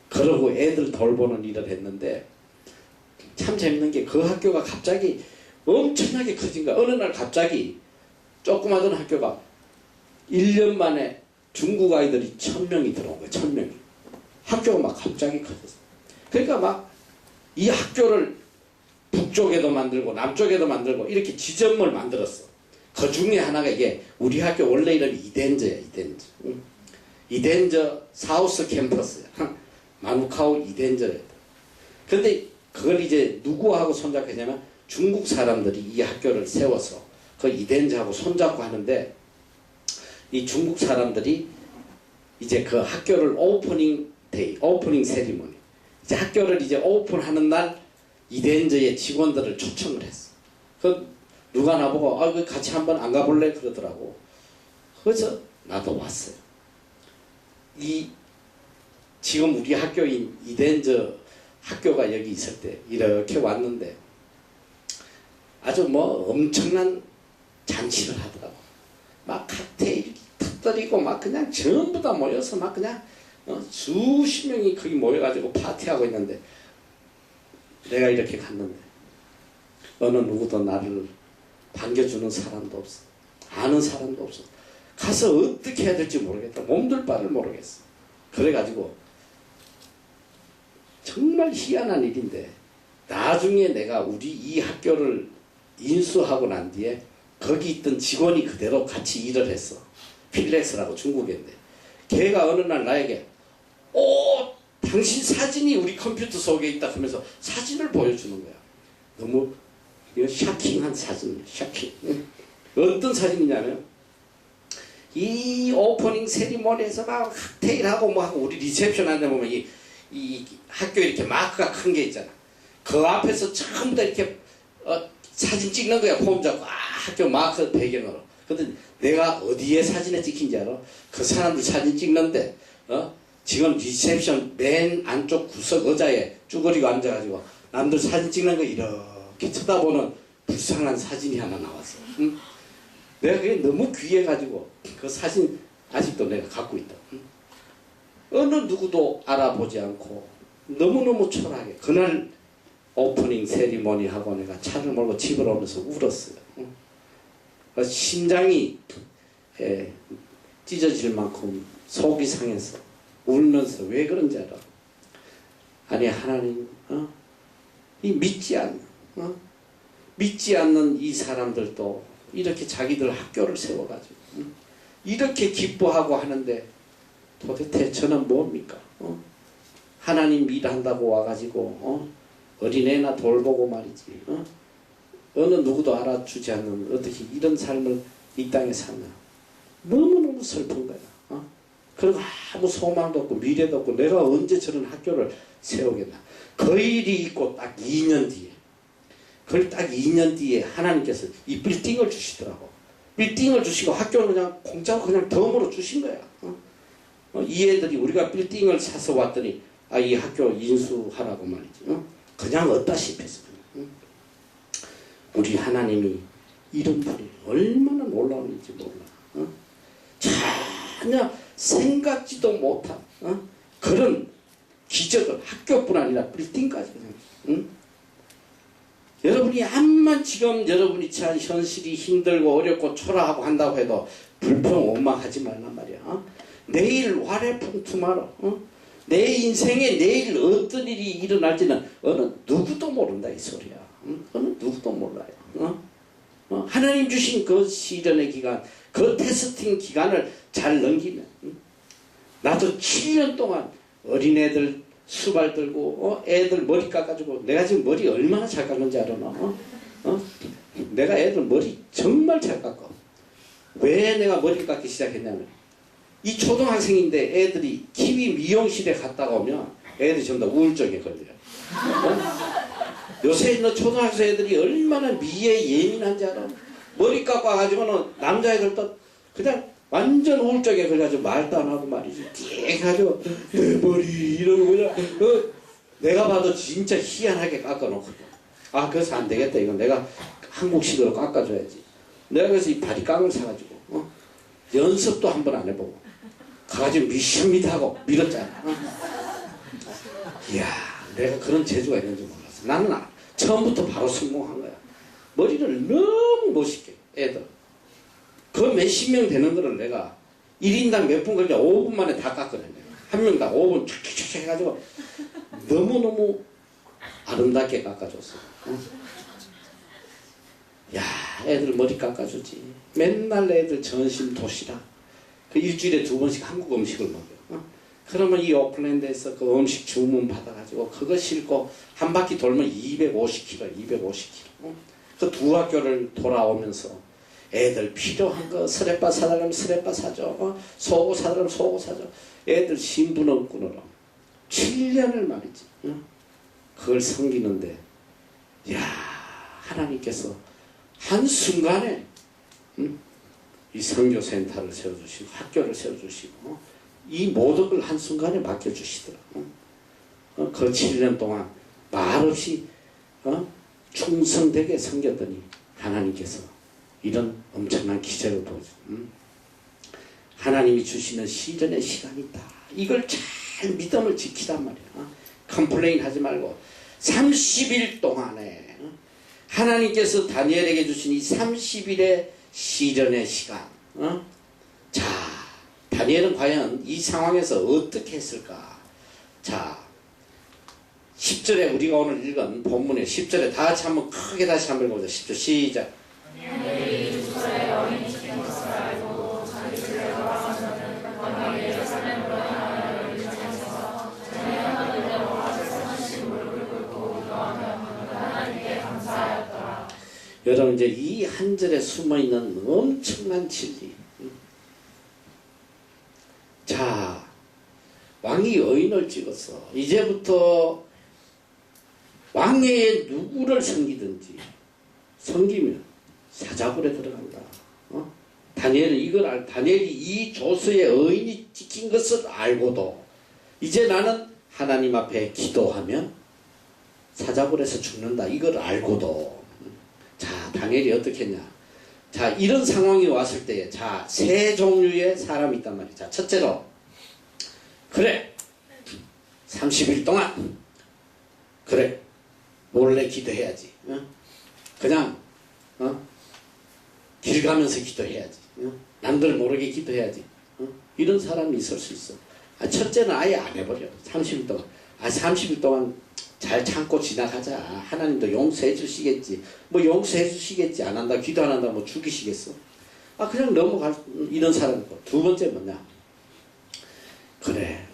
그러고 애들 돌보는 일을 했는데 참 재밌는 게 그 학교가 갑자기 엄청나게 커진 거야. 어느 날 갑자기 조그마한 학교가 1년 만에 중국 아이들이 1000명이 들어온 거야. 1000명이. 학교가 막 갑자기 커졌어. 그러니까 막 이 학교를 북쪽에도 만들고 남쪽에도 만들고 이렇게 지점을 만들었어. 그 중에 하나가 이게 우리 학교 원래 이름이 이덴저야. 이덴저. 이덴저 사우스 캠퍼스야. 마누카우 이덴저였다. 근데 그걸 이제 누구하고 손잡혔냐면 중국 사람들이 이 학교를 세워서 그 이덴저하고 손잡고 하는데 이 중국 사람들이 이제 그 학교를 오프닝 데이, 오프닝 세리머니 이제 학교를 이제 오픈하는 날 이덴저의 직원들을 초청을 했어. 그 누가 나보고 그 같이 한번 안 가볼래 그러더라고. 그래서 나도 왔어요. 이 지금 우리 학교인 이덴저 학교가 여기 있을 때 이렇게 왔는데 아주 뭐 엄청난 잔치를 하더라고. 막 칵테일 터뜨리고 막 그냥 전부 다 모여서 막 그냥 수십 명이 거기 모여가지고 파티하고 있는데 내가 이렇게 갔는데 어느 누구도 나를 반겨주는 사람도 없어. 아는 사람도 없어. 가서 어떻게 해야 될지 모르겠다. 몸둘 바를 모르겠어. 그래가지고 정말 희한한 일인데 나중에 내가 우리 이 학교를 인수하고 난 뒤에 거기 있던 직원이 그대로 같이 일을 했어. 필렉스라고 중국인데 걔가 어느 날 나에게 당신 사진이 우리 컴퓨터 속에 있다 하면서 사진을 보여주는 거야. 너무 샤킹한 사진이야. 샤킹. 어떤 사진이냐면 이 오프닝 세리머니에서 막 칵테일하고 뭐 하고 우리 리셉션 안에 보면 이 학교에 이렇게 마크가 큰 게 있잖아. 그 앞에서 전부 다 이렇게 사진 찍는 거야. 폼 잡고 학교 마크 배경으로. 근데 내가 어디에 사진에 찍힌지 알아? 그 사람들 사진 찍는데 지금 리셉션 맨 안쪽 구석 의자에 쭈그리고 앉아가지고 남들 사진 찍는 거 이렇게 쳐다보는 불쌍한 사진이 하나 나왔어. 응? 내가 그게 너무 귀해가지고 그 사진 아직도 내가 갖고 있다. 응? 어느 누구도 알아보지 않고 너무너무 초라하게 그날 오프닝 세리머니 하고 내가 차를 몰고 집으로 오면서 울었어요. 응? 심장이 찢어질 만큼 속이 상해서 울면서 왜 그런지 알아? 아니 하나님 이 믿지 않는 이 사람들도 이렇게 자기들 학교를 세워가지고 이렇게 기뻐하고 하는데 도대체 저는 뭡니까? 하나님 일한다고 와가지고 어린애나 돌보고 말이지 어느 누구도 알아주지 않는 어떻게 이런 삶을 이 땅에 사나 너무너무 슬픈 거야. 그리고 아무 소망도 없고 미래도 없고 내가 언제 저런 학교를 세우겠나. 그 일이 있고 딱 2년 뒤에 그걸 딱 2년 뒤에 하나님께서 이 빌딩을 주시더라고. 빌딩을 주시고 학교는 그냥 공짜로 그냥 덤으로 주신 거야. 이 애들이 우리가 빌딩을 사서 왔더니 이 학교 인수하라고 말이지. 그냥 얻다시피 했어. 우리 하나님이 이런 분이 얼마나 놀라운지 몰라. 전혀 생각지도 못한 그런 기적을 학교뿐 아니라 빌딩까지 그냥 여러분이 암만 지금 여러분이 처한 현실이 힘들고 어렵고 초라하고 한다고 해도 불평 원망하지 말란 말이야. 내일 what happened tomorrow? 내 인생에 내일 어떤 일이 일어날지는 어느 누구도 모른다 이 소리야. 어느 누구도 몰라요. 하나님 주신 그 시련의 기간, 그 테스팅 기간을 잘 넘기면 나도 7년 동안 어린애들 수발 들고 애들 머리 깎아주고 내가 지금 머리 얼마나 잘 깎는지 알아? 내가 애들 머리 정말 잘 깎아. 왜 내가 머리 깎기 시작했냐면 이 초등학생인데 애들이 키위 미용실에 갔다가 오면 애들이 전부 다 우울증에 걸려요. 요새 있는 초등학생 애들이 얼마나 미에 예민한지 알아? 머리 깎아가지고는 남자애들도 그냥 완전 우울증에 걸려가지고 말도 안 하고 말이지. 띵 해가지고 내 머리 이러고 그냥 내가 봐도 진짜 희한하게 깎아놓거든. 아 그래서 안 되겠다. 이건 내가 한국식으로 깎아줘야지. 내가 그래서 이 바리깡을 사가지고 연습도 한 번 안 해보고 가가지고 미십니다 하고 밀었잖아. 이야 내가 그런 재주가 있는지 몰랐어. 나는 처음부터 바로 성공한 거야. 머리를 너무 멋있게 애들 그 몇십 명 되는 거를 내가 1인당 몇 분 걸려 5분 만에 다 깎아내. 한 명당 5분 촥촥촥 해가지고 너무너무 아름답게 깎아줬어. 야 애들 머리 깎아주지. 맨날 애들 점심 도시락 그 일주일에 2번씩 한국 음식을 먹여. 그러면 이 오클랜드에서 그 음식 주문 받아가지고 그거 싣고 한 바퀴 돌면 250km, 250km. 그 두 학교를 돌아오면서 애들 필요한 거 스레빠 사달라면 스레빠 사줘. 속옷 사달라면 속옷 사줘. 애들 신분을 끊으러 7년을 말이지. 그걸 섬기는데 야 하나님께서 한순간에 이 선교센터를 세워주시고 학교를 세워주시고 이 모든 걸 한순간에 맡겨주시더라고. 그 7년 동안 말없이 충성되게 섬겼더니 하나님께서 이런 엄청난 기적을 보여줘. 하나님이 주시는 시련의 시간이 있다. 이걸 잘 믿음을 지키란 말이야. 컴플레인 하지 말고 30일 동안에 하나님께서 다니엘에게 주신 이 30일의 시련의 시간. 자, 다니엘은 과연 이 상황에서 어떻게 했을까? 자, 10절에 우리가 오늘 읽은 본문의 10절에 다 같이 한번 크게 다시 한번 읽어보자. 10절 시작. 여러분 이제 이 한 절에 숨어있는 엄청난 진리. 자, 왕이 여인을 찍었어. 이제부터 왕의 누구를 섬기든지 섬기면 사자굴에 들어간다. 다니엘이 이 조서에 여인이 찍힌 것을 알고도 이제 나는 하나님 앞에 기도하면 사자굴에서 죽는다. 이걸 알고도 자, 다니엘이 어떻게 했냐. 자, 이런 상황이 왔을 때, 자, 세 종류의 사람이 있단 말이야. 자, 첫째로, 그래, 30일 동안, 그래, 몰래 기도해야지. 그냥, 길 가면서 기도해야지. 남들 모르게 기도해야지. 이런 사람이 있을 수 있어. 첫째는 아예 안 해버려. 30일 동안. 30일 동안 잘 참고 지나가자. 하나님도 용서해 주시겠지. 뭐 용서해 주시겠지. 안 한다. 기도 안 한다. 뭐 죽이시겠어. 그냥 넘어갈 이런 사람이고. 두 번째 뭐냐. 그래.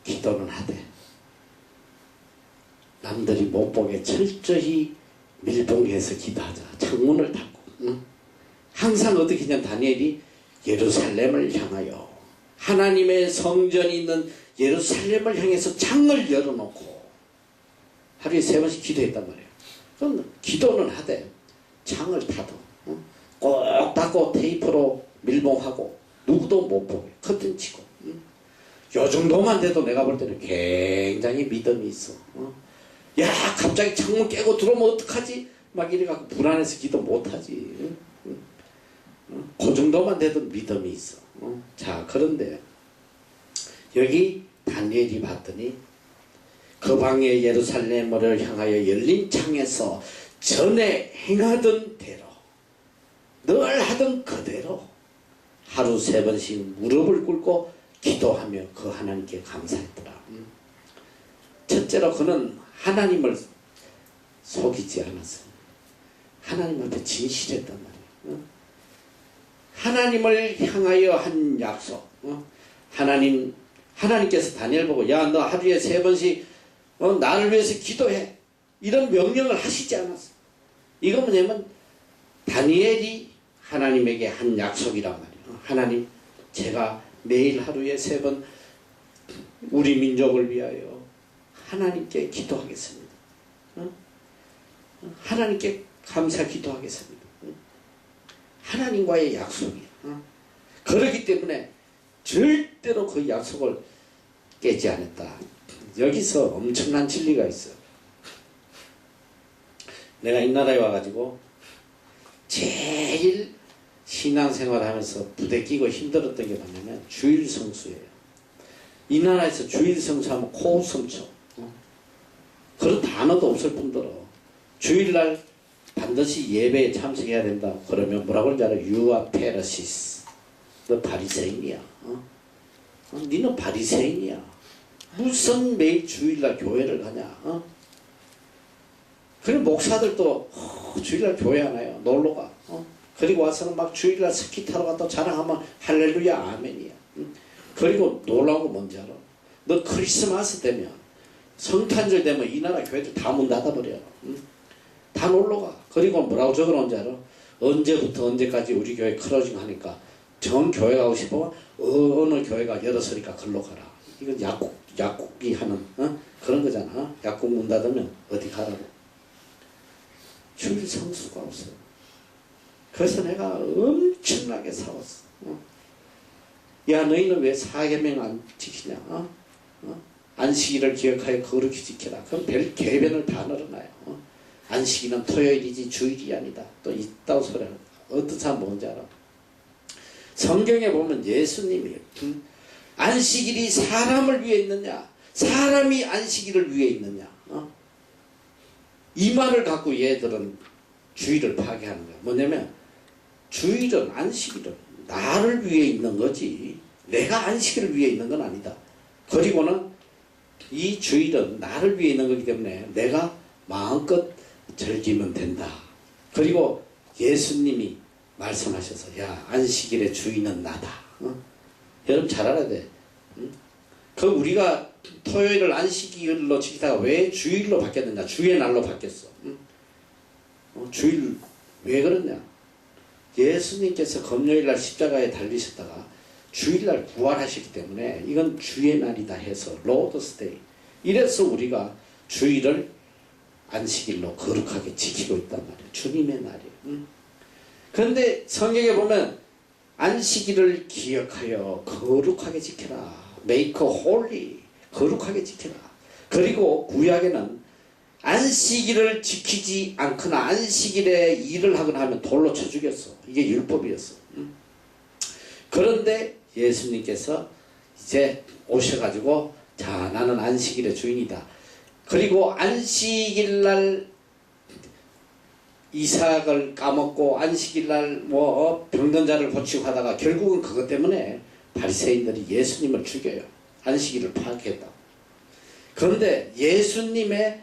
기도는 하되 남들이 못 보게 철저히 밀봉해서 기도하자. 창문을 닫고. 항상 어떻게 했냐. 다니엘이 예루살렘을 향하여 하나님의 성전이 있는 예루살렘을 향해서 창을 열어놓고 하루에 3번씩 기도했단 말이에요. 그럼 기도는 하되 창을 닫어. 꼭 닫고 테이프로 밀봉하고 누구도 못 보게 커튼 치고. 요 정도만 돼도 내가 볼 때는 굉장히 믿음이 있어. 야 갑자기 창문 깨고 들어오면 어떡하지? 막 이래갖고 불안해서 기도 못하지. 그 정도만 돼도 믿음이 있어. 자 그런데 여기 다니엘이 봤더니 그 방에 예루살렘을 향하여 열린 창에서 전에 행하던 대로 늘 하던 그대로 하루 3번씩 무릎을 꿇고 기도하며 그 하나님께 감사했더라. 첫째로 그는 하나님을 속이지 않았어요. 하나님 앞에 진실했단 말이에요. 하나님을 향하여 한 약속. 하나님께서 다니엘 보고 야 너 하루에 3번씩 나를 위해서 기도해. 이런 명령을 하시지 않았어. 이거 뭐냐면 다니엘이 하나님에게 한 약속이란 말이에요. 하나님 제가 매일 하루에 3번 우리 민족을 위하여 하나님께 기도하겠습니다. 하나님께 감사 기도하겠습니다. 하나님과의 약속이에요. 그렇기 때문에 절대로 그 약속을 깨지 않았다. 여기서 엄청난 진리가 있어요. 내가 이 나라에 와가지고 제일 신앙생활을 하면서 부대끼고 힘들었던 게 뭐냐면 주일 성수예요. 이 나라에서 주일 성수하면 코웃음쳐. 그런 단어도 없을 뿐더러 주일날 반드시 예배에 참석해야 된다. 그러면 뭐라고 하는지 알아? You are Pharisees. 너 바리새인이야. 너는 바리새인이야. 무슨 매일 주일날 교회를 가냐? 그리고 목사들도 주일날 교회 안 와요. 놀러가. 그리고 와서는 막 주일날 스키 타러 갔다 자랑하면 할렐루야 아멘이야. 그리고 놀라운 거 뭔지 알아? 너 크리스마스 되면 성탄절 되면 이 나라 교회들 다 문 닫아버려. 다 놀러가. 그리고 뭐라고 적어놓은지 알아? 언제부터 언제까지 우리 교회 클로징 하니까 전 교회 가고 싶으면 어느 교회가 열었으니까 글로 가라. 이건 약국이 하는 그런 거잖아. 약국 문 닫으면 어디 가라고. 주일 성수가 없어. 그래서 내가 엄청나게 싸웠어. 야 너희는 왜 4계명 안 지키냐? 안식일을 기억하여 거룩히 지켜라. 그럼 별 개변을 다 늘어나요. 안식일은 토요일이지 주일이 아니다. 또 있다고 소리하는 어떤 사람 뭔지 알아? 성경에 보면 예수님이 안식일이 사람을 위해 있느냐? 사람이 안식일을 위해 있느냐? 이 말을 갖고 얘들은 주일을 파괴하는 거야. 뭐냐면 주일은 안식일은 나를 위해 있는 거지 내가 안식일을 위해 있는 건 아니다. 그리고는 이 주일은 나를 위해 있는 거기 때문에 내가 마음껏 즐기면 된다. 그리고 예수님이 말씀하셔서 야 안식일의 주인은 나다. 여러분 잘 알아야 돼. 그 우리가 토요일을 안식일로 지키다가 왜 주일로 바뀌었느냐? 주의 날로 바뀌었어. 주일 왜 그러냐? 예수님께서 금요일날 십자가에 달리셨다가 주일날 부활하시기 때문에 이건 주의 날이다 해서 로드스데이. 이래서 우리가 주일을 안식일로 거룩하게 지키고 있단 말이에요. 주님의 날이에요. 그런데 성경에 보면 안식일을 기억하여 거룩하게 지켜라. Make holy. 거룩하게 지켜라. 그리고 구약에는 안식일을 지키지 않거나 안식일에 일을 하거나 하면 돌로 쳐 죽였어. 이게 율법이었어. 그런데 예수님께서 이제 오셔가지고 자 나는 안식일의 주인이다. 그리고 안식일날 이삭을 까먹고 안식일날 뭐 병든 자를 고치고 하다가 결국은 그것 때문에 바리새인들이 예수님을 죽여요. 안식일을 파괴했다고. 그런데 예수님의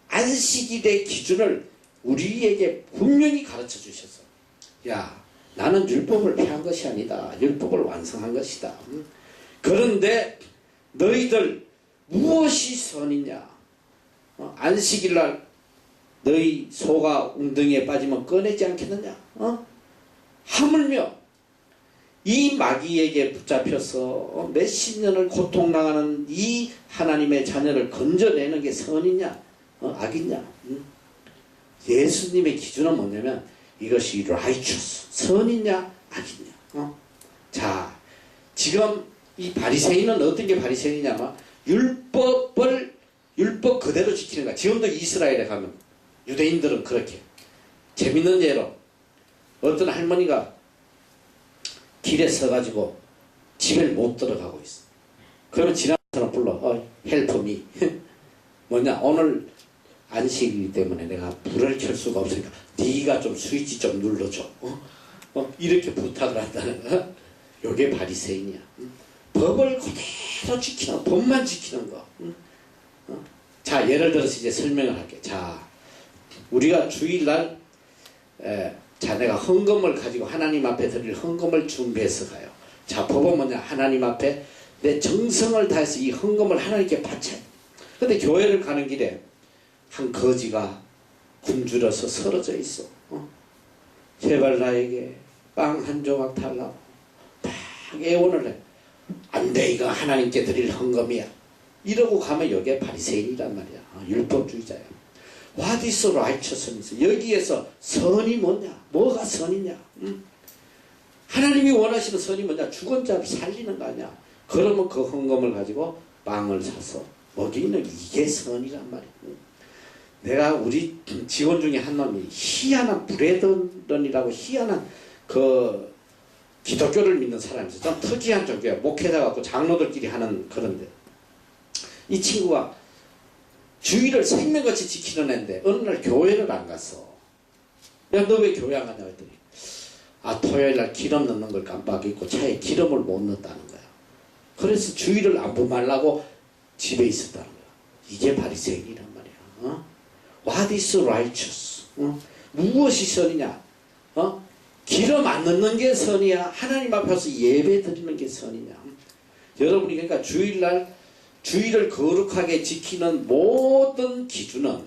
안식일의 기준을 우리에게 분명히 가르쳐 주셔서 야 나는 율법을 폐한 것이 아니다. 율법을 완성한 것이다. 그런데 너희들 무엇이 선이냐? 안식일날 너희 소가 웅덩이에 빠지면 꺼내지 않겠느냐? 하물며 이 마귀에게 붙잡혀서 몇십 년을 고통당하는 이 하나님의 자녀를 건져내는 게 선이냐? 악이냐? 예수님의 기준은 뭐냐면 이것이 righteous, 선이냐 악이냐? 자, 지금 이 바리새인은 어떤 게 바리새인이냐면 율법 그대로 지키는 거야. 지금도 이스라엘에 가면 유대인들은 그렇게. 재밌는 예로 어떤 할머니가 길에 서가지고 집에 못 들어가고 있어. 그러면 지나가는 사람 불러. help me. 뭐냐 오늘 안식이기 때문에 내가 불을 켤 수가 없으니까 네가 좀 스위치 좀 눌러줘. 이렇게 부탁을 한다는 거. 요게 바리새인이야. 법을 그대로 지키는, 법만 지키는 거. 자, 예를 들어서 이제 설명을 할게. 자, 우리가 주일날 자, 내가 헌금을 가지고 하나님 앞에 드릴 헌금을 준비해서 가요. 자, 법은 뭐냐? 하나님 앞에 내 정성을 다해서 이 헌금을 하나님께 바쳐. 근데 교회를 가는 길에 한 거지가 굶주려서 쓰러져 있어. 제발 나에게 빵 한 조각 달라고 막 애원을 해. 안 돼, 이거 하나님께 드릴 헌금이야. 이러고 가면 여기에 바리새인이란 말이야. 율법주의자야. What is righteousness? 여기에서 선이 뭐냐? 뭐가 선이냐? 하나님이 원하시는 선이 뭐냐? 죽은 자를 살리는 거 아니야? 그러면 그 헌금을 가지고 빵을 사서 먹이는 이게 선이란 말이야. 내가 우리 직원 중에 한 놈이 희한한 브레던이라고 희한한 그 기독교를 믿는 사람이 있어. 좀 특이한 종교야. 목회자 갖고 장로들끼리 하는 그런데 이 친구가 주의를 생명같이 지키는 애인데 어느 날 교회를 안 갔어. 야, 너 왜 교회 안 가냐 했더니 토요일날 기름 넣는 걸 깜빡했고 차에 기름을 못 넣었다는 거야. 그래서 주의를 안 범하려고 집에 있었다는 거야. 이게 바리새인이란 말이야. What is righteous? 무엇이 선이냐? 기름 안 넣는 게 선이야? 하나님 앞에서 예배 드리는 게 선이냐? 여러분이 그러니까 주일날 주의를 거룩하게 지키는 모든 기준은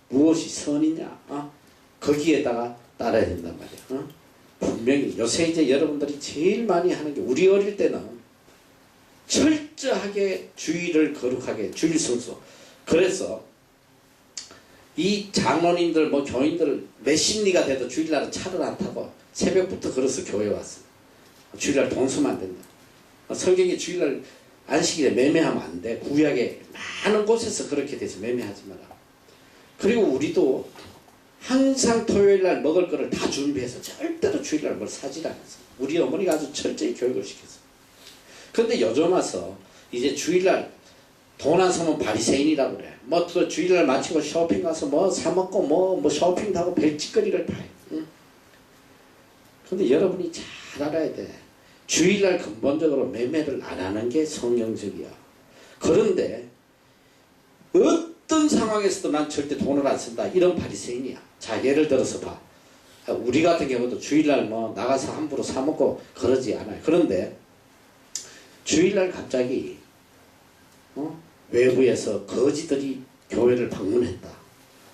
무엇이 선이냐? 거기에다가 따라야 된단 말이야. 분명히 요새 이제 여러분들이 제일 많이 하는 게 우리 어릴 때는 철저하게 주의를 거룩하게 주일 성수. 그래서 이 장로님들 뭐 교인들 몇 심리가 돼도 주일날은 차를 안 타고 새벽부터 걸어서 교회 왔어. 주일날 돈 쓰면 안 된다. 성경에 주일날 안식일에 매매하면 안 돼. 구약에 많은 곳에서 그렇게 돼서 매매하지 마라. 그리고 우리도 항상 토요일날 먹을 거를 다 준비해서 절대로 주일날 뭘 사질 않았어. 우리 어머니가 아주 철저히 교육을 시켰어. 근데 요즘 와서 이제 주일날 돈 안 쓰면 바리새인이라고 그래. 뭐 또 주일날 마치고 쇼핑 가서 뭐 사 먹고 뭐 쇼핑도 하고 별짓거리를 다 해. 응? 근데 여러분이 잘 알아야 돼. 주일날 근본적으로 매매를 안 하는 게 성경적이야. 그런데 어떤 상황에서도 난 절대 돈을 안 쓴다. 이런 바리새인이야. 자, 예를 들어서 봐. 우리 같은 경우도 주일날 뭐 나가서 함부로 사 먹고 그러지 않아요. 그런데 주일날 갑자기 외부에서 거지들이 교회를 방문했다.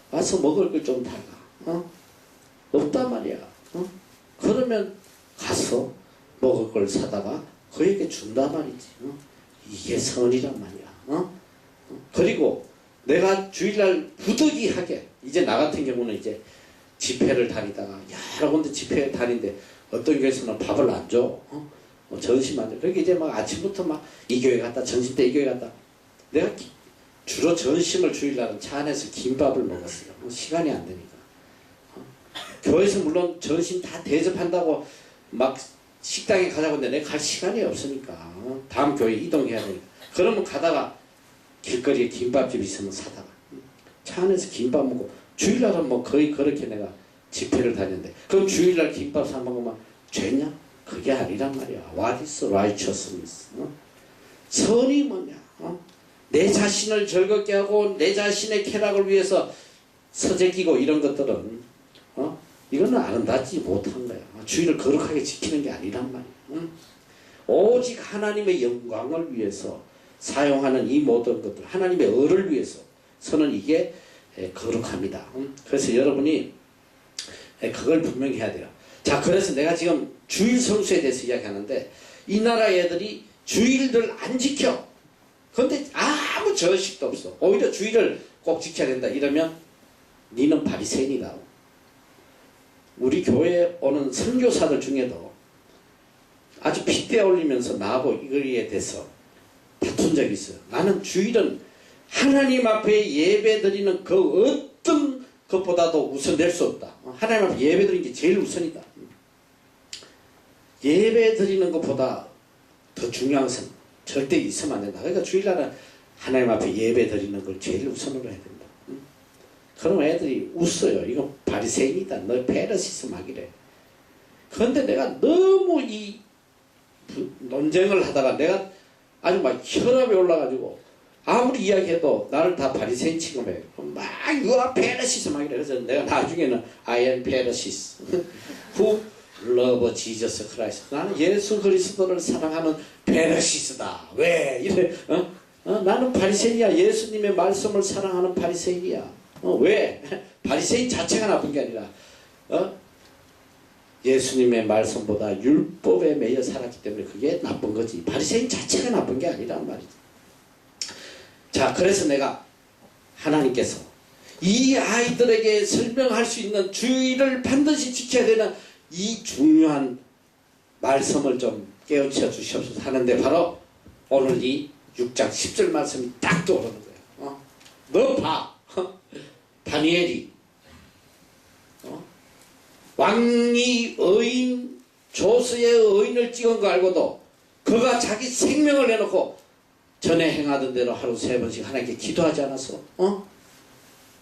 와서 먹을 걸 좀 달라. 없단 말이야. 그러면 가서 먹을 걸 사다가 그에게 준단 말이지. 이게 선이란 말이야. 그리고 내가 주일날 부득이하게 이제 나 같은 경우는 이제 집회를 다니다가 여러 군데 집회 다니는데 어떤 교회에서는 밥을 안 줘. 점심 안 줘. 그러니까 이제 막 아침부터 막 이 교회 갔다 점심 때 이 교회 갔다. 내가 주로 점심을 주일날은 차 안에서 김밥을 먹었어요. 시간이 안 되니까. 교회에서 물론 점심 다 대접한다고 막 식당에 가자고 하는데 내가 갈 시간이 없으니까 다음 교회 이동해야 되니까. 그러면 가다가 길거리에 김밥집 있으면 사다가 차 안에서 김밥 먹고 주일날은 뭐 거의 그렇게 내가 집회를 다녔는데 그럼 주일날 김밥 사 먹으면 죄냐? 그게 아니란 말이야. What is righteousness? 선이 뭐냐? 내 자신을 즐겁게 하고 내 자신의 쾌락을 위해서 서재끼고 이런 것들은 이거는 아름답지 못한 거야. 주의를 거룩하게 지키는 게 아니란 말이야. 오직 하나님의 영광을 위해서 사용하는 이 모든 것들 하나님의 의를 위해서 서는 이게 거룩합니다. 그래서 여러분이 그걸 분명히 해야 돼요. 자, 그래서 내가 지금 주일 성수에 대해서 이야기하는데 이 나라 애들이 주일들 안 지켜. 그런데 아무 저식도 없어. 오히려 주일을 꼭 지켜야 된다. 이러면 니는 바리새인이다. 우리 교회에 오는 선교사들 중에도 아주 핏대 올리면서 나하고 이거에 대해서 다툰 적이 있어요. 나는 주일은 하나님 앞에 예배 드리는 그 어떤 것보다도 우선 낼 수 없다. 하나님 앞에 예배 드리는 게 제일 우선이다. 예배 드리는 것보다 더 중요한 것은 절대 있으면 안 된다. 그러니까 주일날은 하나님 앞에 예배 드리는 걸 제일 우선으로 해야 된다. 그럼 애들이 웃어요. 이거 바리새인이다. 너 페르시스 막이래. 그런데 내가 너무 이 논쟁을 하다가 내가 아주 막 혈압이 올라가지고 아무리 이야기해도 나를 다 바리새인 취급해. 막 유아 페르시스 막이래. 그래서 내가 나중에는 I am 페르시스. Who love Jesus Christ. 나는 예수 그리스도를 사랑하는 페르시스다. 왜? 이래. 나는 바리새인이야. 예수님의 말씀을 사랑하는 바리새인이야. 왜? 바리새인 자체가 나쁜 게 아니라 예수님의 말씀보다 율법에 매여 살았기 때문에 그게 나쁜 거지. 바리새인 자체가 나쁜 게 아니란 말이지. 자, 그래서 내가 하나님께서 이 아이들에게 설명할 수 있는 주의를 반드시 지켜야 되는 이 중요한 말씀을 좀 깨우쳐 주시옵소서 하는데 바로 오늘 이 6장 10절 말씀이 딱 떠오르는 거예요. 너 봐. 다니엘이 왕이 의인 조서의 의인을 찍은 거 알고도 그가 자기 생명을 내놓고 전에 행하던 대로 하루 3번씩 하나님께 기도하지 않았어?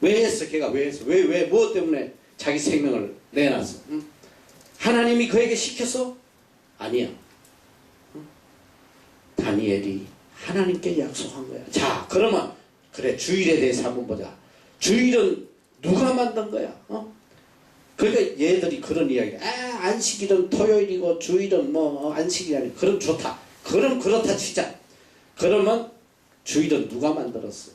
왜 했어? 걔가 왜 했어? 왜 무엇 때문에 자기 생명을 내놨어? 하나님이 그에게 시켰어? 아니야. 다니엘이 하나님께 약속한 거야. 자, 그러면 그래, 주일에 대해서 한번 보자. 주일은 누가 만든 거야? 그러니까 얘들이 그런 이야기를 안식일은 토요일이고 주일은 뭐 안식일이 아니고 그럼 좋다. 그럼 그렇다 치자. 그러면 주일은 누가 만들었어?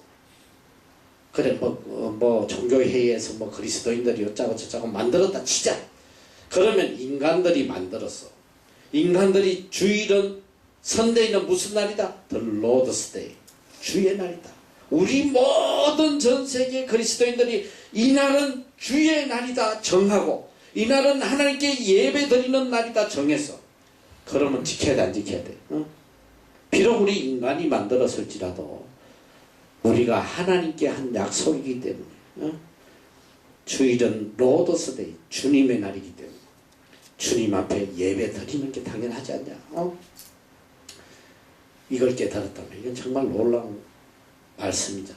그래 뭐 종교회의에서 뭐 그리스도인들이 어쩌고 저쩌고 만들었다 치자. 그러면 인간들이 만들었어. 인간들이 주일은 선데이는 무슨 날이다? The Lord's Day. 주의 날이다. 우리 모든 전 세계 그리스도인들이 이날은 주의 날이다 정하고 이날은 하나님께 예배 드리는 날이다 정했어. 그러면 지켜야 돼, 안 지켜야 돼? 비록 우리 인간이 만들었을지라도 우리가 하나님께 한 약속이기 때문에 주일은 로드스데이, 주님의 날이기 때문에 주님 앞에 예배 드리는 게 당연하지 않냐? 이걸 깨달았다면 이건 정말 놀라운 말씀이죠.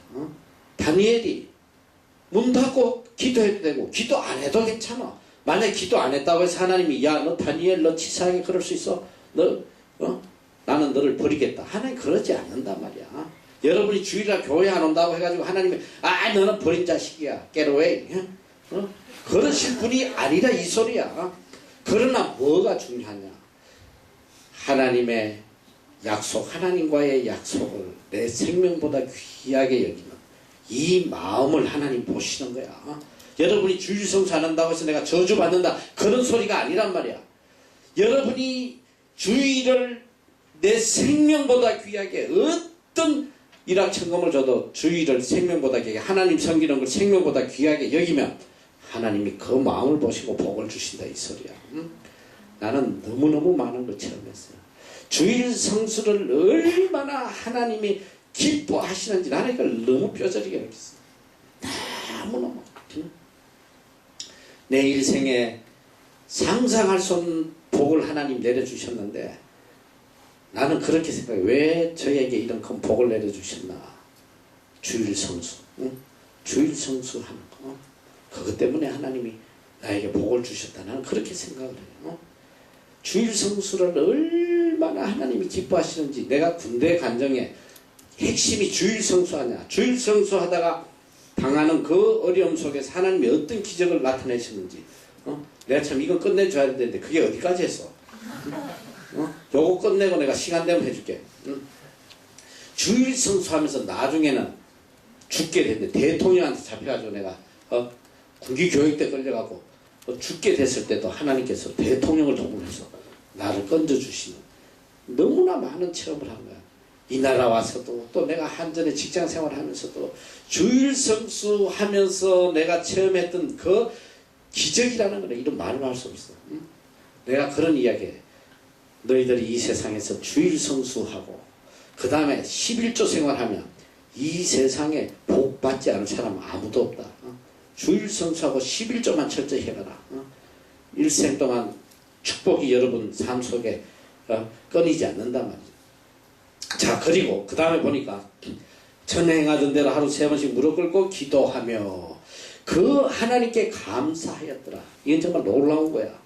다니엘이 문 닫고 기도해도 되고 기도 안 해도 괜찮아. 만약에 기도 안 했다고 해서 하나님이 야 너 다니엘 너 치사하게 그럴 수 있어? 나는 너를 버리겠다. 하나님 그러지 않는단 말이야. 여러분이 주일날 교회 안 온다고 해가지고 하나님이 너는 버린 자식이야. Get away. 그러실 분이 아니라 이 소리야. 그러나 뭐가 중요하냐? 하나님의 약속, 하나님과의 약속을 내 생명보다 귀하게 여기는 이 마음을 하나님 보시는 거야. 여러분이 주일 성수 안 한다고 해서 내가 저주받는다 그런 소리가 아니란 말이야. 여러분이 주일을 내 생명보다 귀하게 어떤 일확천금을 줘도 주일을 생명보다 귀하게 하나님 섬기는 걸 생명보다 귀하게 여기면 하나님이 그 마음을 보시고 복을 주신다 이 소리야. 나는 너무너무 많은 걸 체험했어요. 주일 성수를 얼마나 하나님이 기뻐하시는지 나는 이걸 너무 뼈저리게 느꼈어. 너무너무. 내 일생에 상상할 수 없는 복을 하나님 내려주셨는데 나는 그렇게 생각해. 왜 저에게 이런 큰 복을 내려주셨나? 주일 성수. 주일 성수하는 거. 그것 때문에 하나님이 나에게 복을 주셨다. 나는 그렇게 생각을 해요. 주일 성수를 얼마나 하나님이 기뻐하시는지 내가 군대 간정에 핵심이 주일 성수하냐. 주일 성수하다가 당하는 그 어려움 속에서 하나님이 어떤 기적을 나타내시는지 내가 참 이건 끝내줘야 되는데 그게 어디까지 했어? 요거 끝내고 내가 시간 되면 해줄게. 주일 성수하면서 나중에는 죽게 됐는데 대통령한테 잡혀가지고 내가 군기 교육 때 끌려가고 죽게 됐을 때도 하나님께서 대통령을 도움해서 나를 건져주시는 너무나 많은 체험을 한 거야. 이 나라 와서도 또 내가 한전에 직장 생활하면서도 주일 성수하면서 내가 체험했던 그 기적이라는 거는 이런 말로 할 수 없어. 내가 그런 이야기해. 너희들이 이 세상에서 주일 성수하고 그 다음에 11조 생활하면 이 세상에 복 받지 않을 사람 아무도 없다. 주일 성수하고 11조만 철저히 해봐라. 일생 동안 축복이 여러분 삶 속에 끊이지 않는단 말이죠. 자, 그리고 그 다음에 보니까 전에 행하던 대로 하루 3번씩 무릎 꿇고 기도하며 그 하나님께 감사하였더라. 이건 정말 놀라운 거야.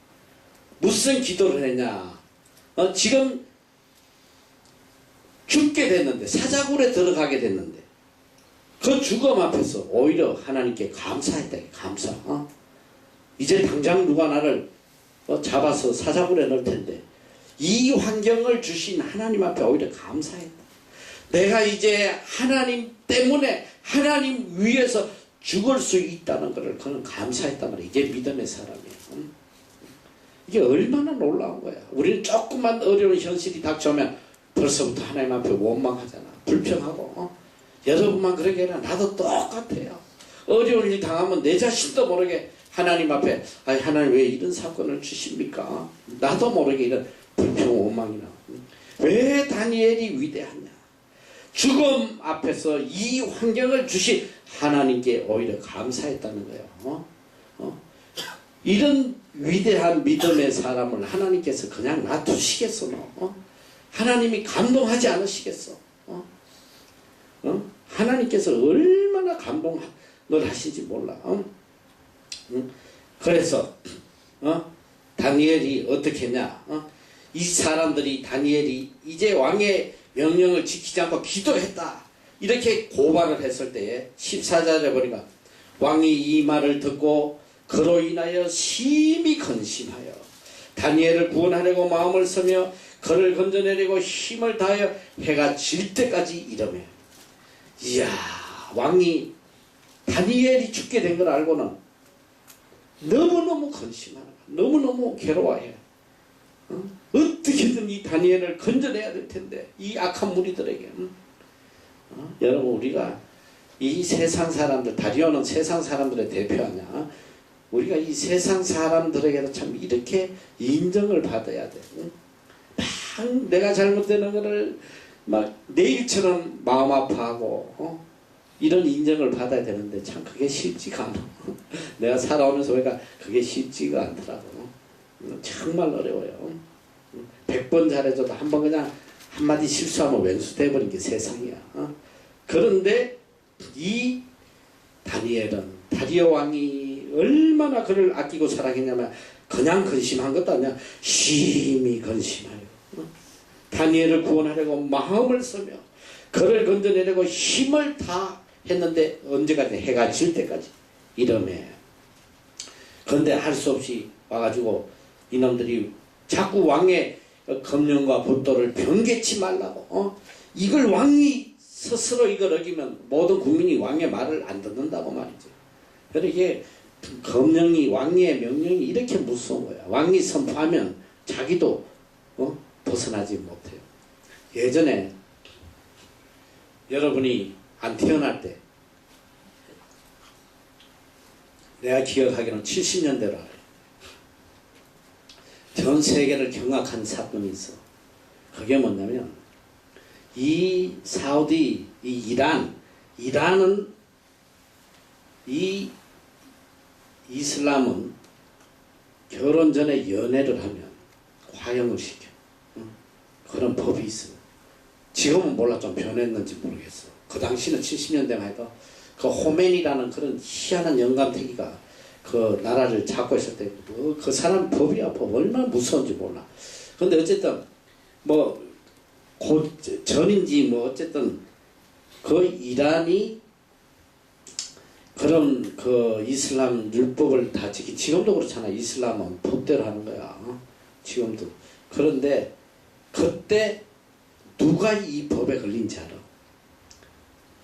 무슨 기도를 했냐. 지금 죽게 됐는데, 사자굴에 들어가게 됐는데, 그 죽음 앞에서 오히려 하나님께 감사했다. 감사. 이제 당장 누가 나를 잡아서 사자굴에 넣을 텐데, 이 환경을 주신 하나님 앞에 오히려 감사했다. 내가 이제 하나님 때문에 하나님 위해서 죽을 수 있다는 것을 그는 감사했단 말이야. 이게 믿음의 사람이야. 이게 얼마나 놀라운 거야. 우리는 조금만 어려운 현실이 닥쳐오면 벌써부터 하나님 앞에 원망하잖아. 불평하고. 여러분만 그러게 해라. 나도 똑같아요. 어려운 일 당하면 내 자신도 모르게 하나님 앞에 하나님 왜 이런 사건을 주십니까? 나도 모르게 이런 불평 원망이나. 왜 다니엘이 위대하냐. 죽음 앞에서 이 환경을 주신 하나님께 오히려 감사했다는 거예요. 이런 위대한 믿음의 사람을 하나님께서 그냥 놔두시겠어? 하나님이 감동하지 않으시겠어? 하나님께서 얼마나 감동을 하시지 몰라. 그래서 다니엘이 어떻게 했냐. 이 사람들이 다니엘이 이제 왕의 명령을 지키지 않고 기도했다. 이렇게 고발을 했을 때에 14절에 보니까 왕이 이 말을 듣고 그로 인하여 심히 근심하여 다니엘을 구원하려고 마음을 쓰며 그를 건져내려고 힘을 다하여 해가 질 때까지 이르매. 이야, 왕이 다니엘이 죽게 된 걸 알고는 너무너무 근심하는 거야. 너무너무 괴로워해. 어떻게든 이 다니엘을 건져내야 될 텐데, 이 악한 무리들에게. 여러분, 우리가 이 세상 사람들, 다리오는 세상 사람들의 대표 아니야. 우리가 이 세상 사람들에게도 참 이렇게 인정을 받아야 돼. 막 내가 잘못되는 거를 막 내일처럼 마음 아파하고 이런 인정을 받아야 되는데 참 그게 쉽지가 않아. 내가 살아오면서 우리가 그게 쉽지가 않더라고. 정말 어려워요. 100번 잘해줘도 한 번 그냥 한마디 실수하면 왼수 돼버린 게 세상이야. 그런데 이 다니엘은 다리오 왕이 얼마나 그를 아끼고 사랑했냐면 그냥 근심한 것도 아니야. 심히 근심하여 다니엘을 구원하려고 마음을 쓰며 그를 건져내려고 힘을 다 했는데 언제까지? 해가 질 때까지 이러매. 그런데 할 수 없이 와가지고 이놈들이 자꾸 왕의 검령과 법도를 변개치 말라고. 이걸 왕이 스스로 이걸 어기면 모든 국민이 왕의 말을 안 듣는다고 말이죠. 그래서 이게 검령이, 왕의 명령이 이렇게 무서운 거야. 왕이 선포하면 자기도 벗어나지 못해요. 예전에 여러분이 안 태어날 때 내가 기억하기로는 70년대로 알아요. 전 세계를 경악한 사건이 있어. 그게 뭐냐면 이 사우디, 이 이란은 이 이슬람은 결혼 전에 연애를 하면 화형을 시켜. 그런 법이 있어요. 지금은 몰라, 좀 변했는지 모르겠어. 그 당시는 70년대만 해도 그 호메니라는 그런 희한한 영감탱이가 그 나라를 잡고 있을 때 그 사람 법이야. 법 얼마나 무서운지 몰라. 근데 어쨌든 뭐 곧 전인지 뭐 어쨌든 그 이란이 그런 그 이슬람 율법을 다 지금도 그렇잖아. 이슬람은 법대로 하는 거야. 지금도. 그런데 그때 누가 이 법에 걸린지 알아?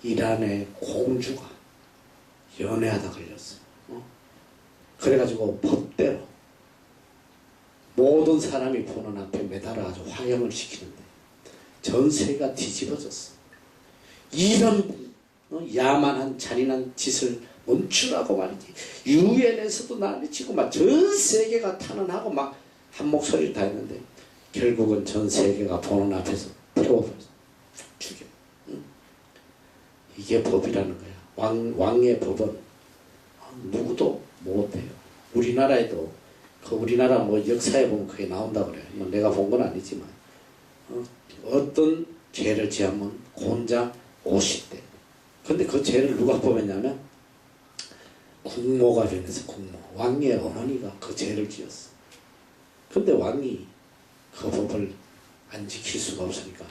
이란의 공주가 연애하다 걸렸어. 그래가지고 법대로 모든 사람이 보는 앞에 매달아가지고 화형을 시키는데 전 세계가 뒤집어졌어. 이런 야만한 잔인한 짓을 멈추라고 말이지. 유엔에서도 난리치고 막 전 세계가 탄원하고 막 한 목소리를 다 했는데 결국은 전 세계가 보는 앞에서 태워버렸어. 죽여. 이게 법이라는 거야. 왕의 법은 누구도 못해요. 우리나라에도 우리나라 뭐 역사에 보면 그게 나온다 그래요. 뭐 내가 본 건 아니지만 어떤 죄를 지으면 곤장 50대. 근데 그 죄를 누가 뽑았냐면 국모가 변해서 국모. 왕의 어머니가 그 죄를 지었어. 근데 왕이 그 법을 안 지킬 수가 없으니까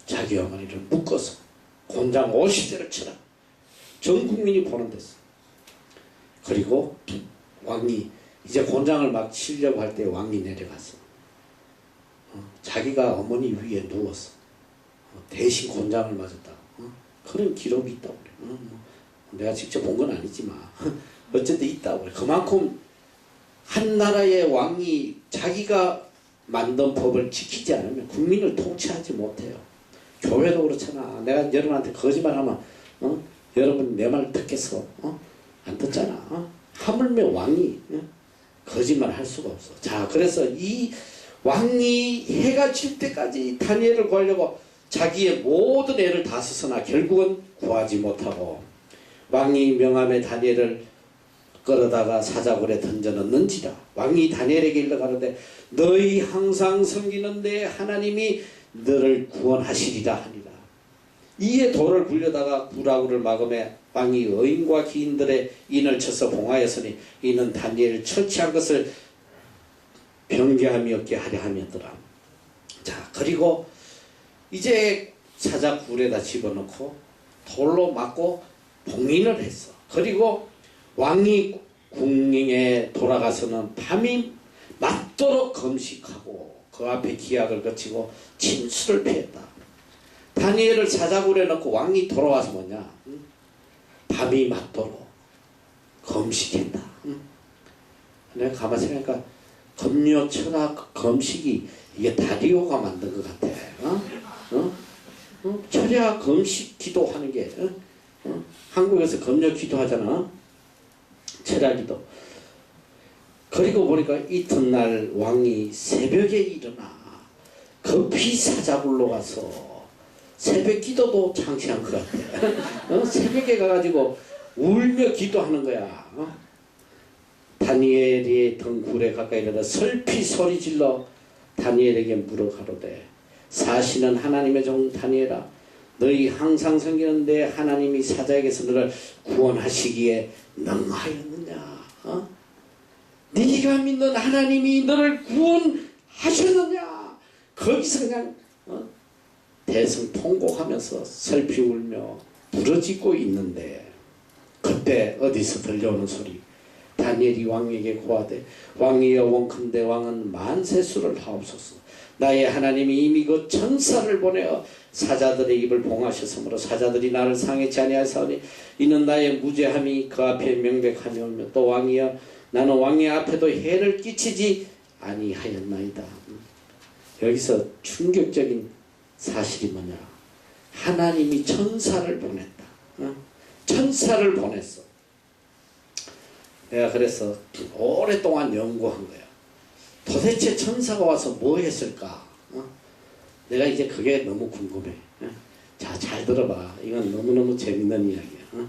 자기 어머니를 묶어서 곤장 50대를 쳐라. 전 국민이 보는 데서. 그리고 왕이 이제 곤장을 막 치려고 할 때 왕이 내려갔어. 자기가 어머니 위에 누웠어. 대신 곤장을 맞았다. 그런 기록이 있다고 그래. 내가 직접 본 건 아니지만 어쨌든 있다고 그래. 그만큼 한 나라의 왕이 자기가 만든 법을 지키지 않으면 국민을 통치하지 못해요. 교회도 그렇잖아. 내가 여러분한테 거짓말하면 여러분 내 말 듣겠어? 안 듣잖아. 하물며 왕이 거짓말 할 수가 없어. 자, 그래서 이 왕이 해가 질 때까지 다니엘을 구하려고 자기의 모든 애를 다 쓰으나 결국은 구하지 못하고 왕이 명함에 다니엘을 끌어다가 사자굴에 던져넣는지라. 왕이 다니엘에게 일러가는데 너희 항상 섬기는 내 하나님이 너를 구원하시리라 하니라. 이에 돌을 굴려다가 구라구를 막음에 왕이 의인과 기인들의 인을 쳐서 봉하였으니 이는 다니엘을 처치한 것을 변개함이 없게 하려 함이었더라. 자, 그리고 이제 사자굴에다 집어넣고 돌로 막고 봉인을 했어. 그리고 왕이 궁에 돌아가서는 밤이 맞도록 금식하고 그 앞에 기약을 거치고 침수를 피했다. 다니엘을 사자굴에 넣고 왕이 돌아와서 뭐냐? 밤이 맞도록 금식했다. 내가 가만히 생각하니까 금요, 철학, 금식이 이게 다리오가 만든 것 같아. 철야 금식 기도하는 게 한국에서 금요 기도하잖아. 철야 기도. 그리고 보니까 이튿날 왕이 새벽에 일어나 급히 사자굴로 가서 새벽 기도도 창시한 것 같아. 새벽에 가가지고 울며 기도하는 거야. 다니엘이 등굴에 가까이 이르러 슬피 소리질러 다니엘에게 물어 가로되 사시는 하나님의 종 다니엘아 너희 항상 섬기는 내 하나님이 사자에게서 너를 구원하시기에 능하였느냐? 네가 믿는 하나님이 너를 구원하셨느냐? 거기서 그냥 대성통곡하면서 슬피 울며 부러지고 있는데 그때 어디서 들려오는 소리? 다니엘이 왕에게 고하되 왕이여 원컨대 왕은 만세수를 하옵소서. 나의 하나님이 이미 그 천사를 보내어 사자들의 입을 봉하셨으므로 사자들이 나를 상해치 아니하사오니 이는 나의 무죄함이 그 앞에 명백하며 오며 또 왕이여 나는 왕의 앞에도 해를 끼치지 아니하였나이다. 여기서 충격적인 사실이 뭐냐? 하나님이 천사를 보냈다. 천사를 보냈어. 내가 그래서 오랫동안 연구한 거야. 도대체 천사가 와서 뭐 했을까? 내가 이제 그게 너무 궁금해. 자, 잘 들어봐. 이건 너무너무 재밌는 이야기야.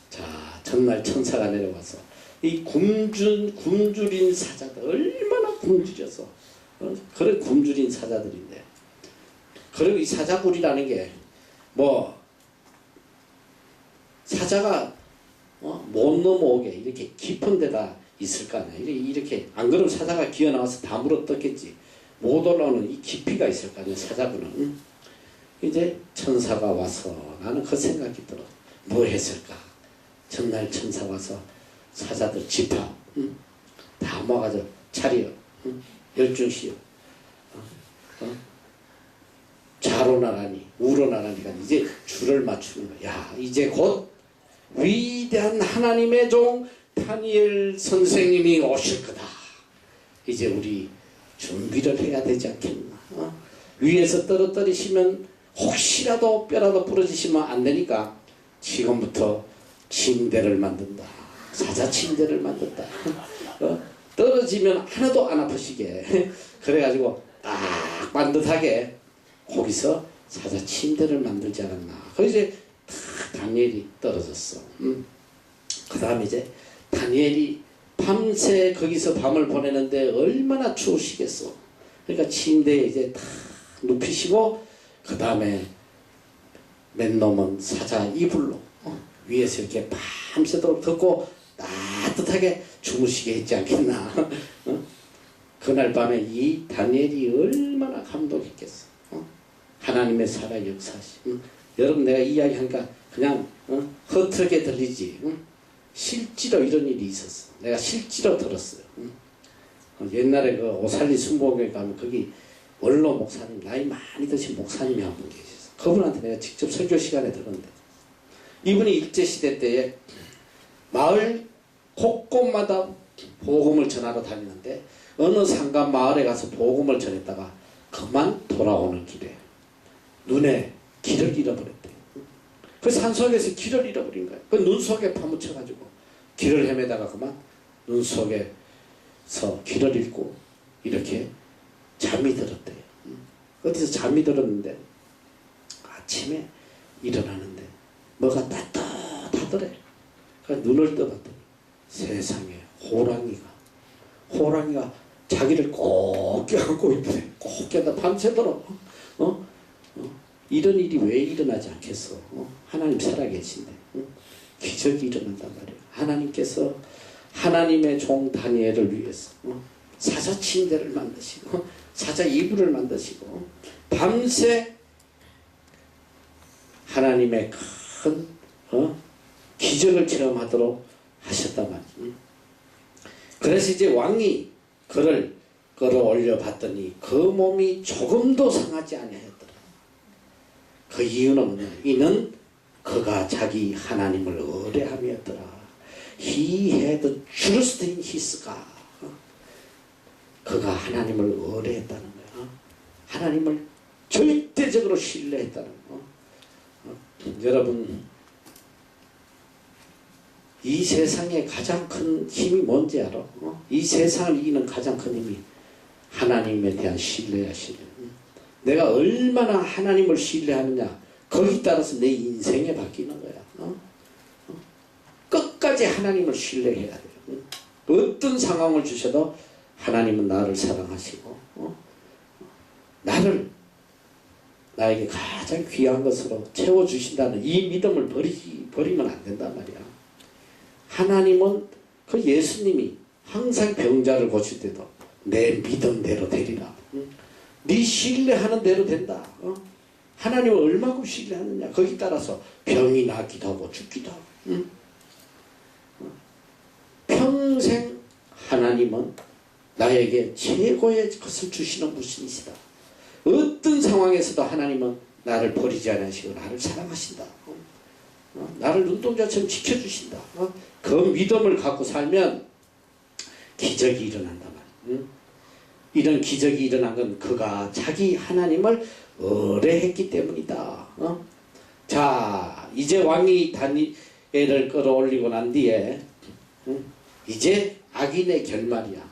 자, 전날 천사가 내려와서 이 굶주린 사자들 얼마나 굶주려서 그런 굶주린 사자들인데 그리고 이 사자굴이라는 게 뭐 사자가 못 넘어오게 이렇게 깊은 데다 있을 거 아니야. 이렇게 안 그러면 사자가 기어 나와서 다 물어뜯겠지. 못 올라오는 이 깊이가 있을 거 아니야. 사자굴은. 이제 천사가 와서 나는 그 생각이 들어. 뭐 했을까? 전날 천사 와서 사자들 집합 다 모아가지고 차려 열중시오. 좌로 나가니 우로 나가니까 이제 줄을 맞추는 거야. 야, 이제 곧 위대한 하나님의 종 다니엘 선생님이 오실 거다. 이제 우리 준비를 해야 되지 않겠나. 위에서 떨어뜨리시면 혹시라도 뼈라도 부러지시면 안 되니까 지금부터 침대를 만든다. 사자 침대를 만든다. 떨어지면 하나도 안 아프시게 그래가지고 딱 반듯하게 거기서 사자 침대를 만들지 않았나. 거기 이제 다니엘이 떨어졌어. 그 다음에 이제 다니엘이 밤새 거기서 밤을 보내는데 얼마나 추우시겠어. 그러니까 침대에 이제 다 눕히시고 그 다음에 맨 놈은 사자 이불로 위에서 이렇게 밤새도록 덮고 따뜻하게 주무시게 했지 않겠나. 어? 그날 밤에 이 다니엘이 얼마나 감동했겠어. 하나님의 살아 역사하심. 여러분 내가 이야기하니까 그냥 허투르게 들리지. 실제로 이런 일이 있었어. 내가 실제로 들었어요. 옛날에 그 오살리 순복에 가면 거기 원로 목사님, 나이 많이 드신 목사님이 한 분 계셨어. 그분한테 내가 직접 설교 시간에 들었는데, 이분이 일제시대 때에 마을 곳곳마다 복음을 전하러 다니는데 어느 산간 마을에 가서 복음을 전했다가 그만 돌아오는 길에 눈에 길을 잃어버렸대요. 그 산속에서 길을 잃어버린 거예요. 그 눈 속에 파묻혀가지고 길을 헤매다가 그만 눈 속에서 길을 잃고 이렇게 잠이 들었대요. 어디서 잠이 들었는데 아침에 일어나는데 뭐가 따뜻하더래. 그래서 눈을 떠봤더니 세상에 호랑이가 자기를 꼭 껴안고 있더래. 꼭 껴안다 밤새도록. 이런 일이 왜 일어나지 않겠어? 하나님 살아계신데 기적이 일어난단 말이에요. 하나님께서 하나님의 종 다니엘을 위해서 사자 침대를 만드시고 사자 이불을 만드시고 밤새 하나님의 큰 기적을 체험하도록 하셨단 말이에요. 그래서 이제 왕이 그를 끌어올려 봤더니 그 몸이 조금도 상하지 아니하였더라. 그 이유는 뭐냐? 이는 그가 자기 하나님을 의뢰함이었더라. He had trust in his God. 그가 하나님을 의뢰했다는 거야. 하나님을 절대적으로 신뢰했다는 거. 여러분, 이 세상에 가장 큰 힘이 뭔지 알아? 이 세상을 이기는 가장 큰 힘이 하나님에 대한 신뢰야, 신뢰. 내가 얼마나 하나님을 신뢰하느냐, 거기에 따라서 내 인생이 바뀌는 거야. 끝까지 하나님을 신뢰해야 돼요. 어떤 상황을 주셔도 하나님은 나를 사랑하시고 나에게 가장 귀한 것으로 채워주신다는 이 믿음을 버리면 안 된단 말이야. 하나님은 그 예수님이 항상 병자를 고칠 때도 내 믿음대로 되리라. 네 신뢰하는 대로 된다. 하나님을 얼마큼 신뢰하느냐, 거기 따라서 병이 낫기도 하고 죽기도 하고. 평생 하나님은 나에게 최고의 것을 주시는 분이시다. 어떤 상황에서도 하나님은 나를 버리지 않으시고 나를 사랑하신다. 나를 눈동자처럼 지켜주신다. 그 믿음을 갖고 살면 기적이 일어난단 말이야. 이런 기적이 일어난 건 그가 자기 하나님을 의뢰했기 때문이다. 자, 이제 왕이 다니엘을 끌어올리고 난 뒤에 이제 악인의 결말이야.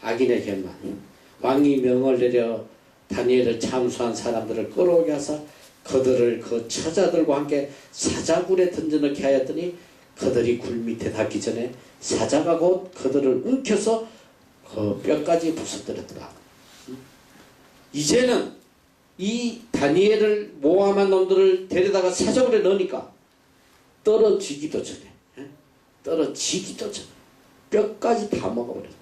악인의 결말. 왕이 명을 내려 다니엘을 참수한 사람들을 끌어오게 하사 그들을 그 처자들과 함께 사자굴에 던져넣게 하였더니 그들이 굴 밑에 닿기 전에 사자가 곧 그들을 움켜서 그 뼈까지 부숴뜨렸더라. 이제는 이 다니엘을 모함한 놈들을 데려다가 사자굴에 넣으니까 떨어지기도 전에 뼈까지 다 먹어버렸어.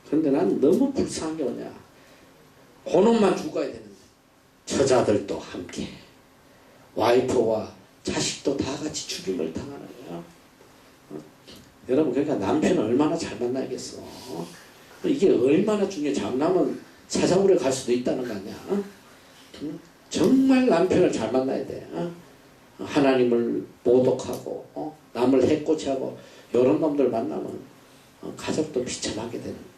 그런데 난 너무 불쌍한 게 뭐냐, 그놈만 죽어야 되는데 처자들도 함께 와이프와 자식도 다 같이 죽임을 당하는 거야. 여러분, 그러니까 남편을 얼마나 잘 만나야겠어. 이게 얼마나 중요해. 장남은 사자굴에 갈 수도 있다는 거 아니야. 정말 남편을 잘 만나야 돼. 하나님을 모독하고 남을 해코지하고 이런 놈들 만나면 가족도 비참하게 되는.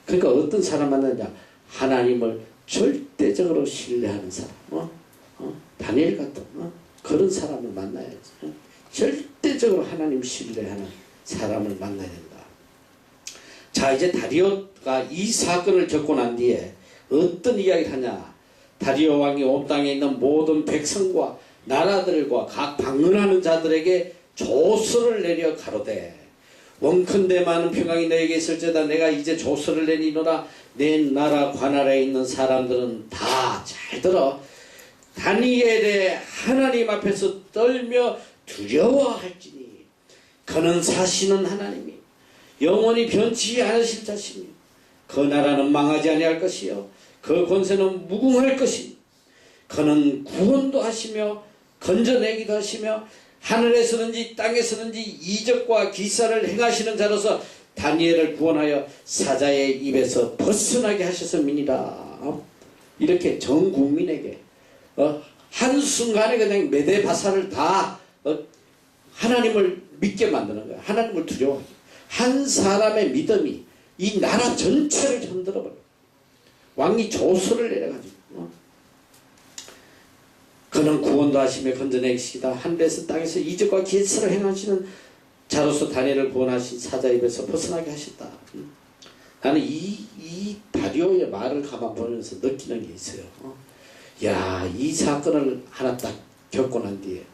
그러니까 어떤 사람 만나냐, 하나님을 절대적으로 신뢰하는 사람, 다니엘 같은 그런 사람을 만나야지. 절대적으로 하나님 신뢰하는 사람을 만나야 된다. 자, 이제 다리오가 이 사건을 겪고 난 뒤에 어떤 이야기를 하냐. 다리오 왕이 온 땅에 있는 모든 백성과 나라들과 각 방문하는 자들에게 조서를 내려 가로되, 원컨대 많은 평강이 너에게 있을지어다. 내가 이제 조서를 내리노라. 내 나라 관할에 있는 사람들은 다 잘 들어. 다니엘의 하나님 앞에서 떨며 두려워할지니 그는 사시는 하나님이 영원히 변치 않으실 자신이 그 나라는 망하지 아니할 것이요 그 권세는 무궁할 것이 그는 구원도 하시며 건져내기도 하시며 하늘에서든지 땅에서든지 이적과 기사를 행하시는 자로서 다니엘을 구원하여 사자의 입에서 벗어나게 하셨음이니라. 이렇게 전 국민에게 한순간에 그냥 메대바사를 다 하나님을 믿게 만드는 거야. 하나님을 두려워하게. 한 사람의 믿음이 이 나라 전체를 흔들어버려. 왕이 조서를 내려가지고 그는 구원도 하시며 건져내시다 하늘에서 땅에서 이적과 기사를 행하시는 자로서 다니엘을 구원하신 사자 입에서 벗어나게 하셨다. 나는 이 다리오의 말을 가만 보면서 느끼는 게 있어요. 야, 이 사건을 하나 딱 겪고 난 뒤에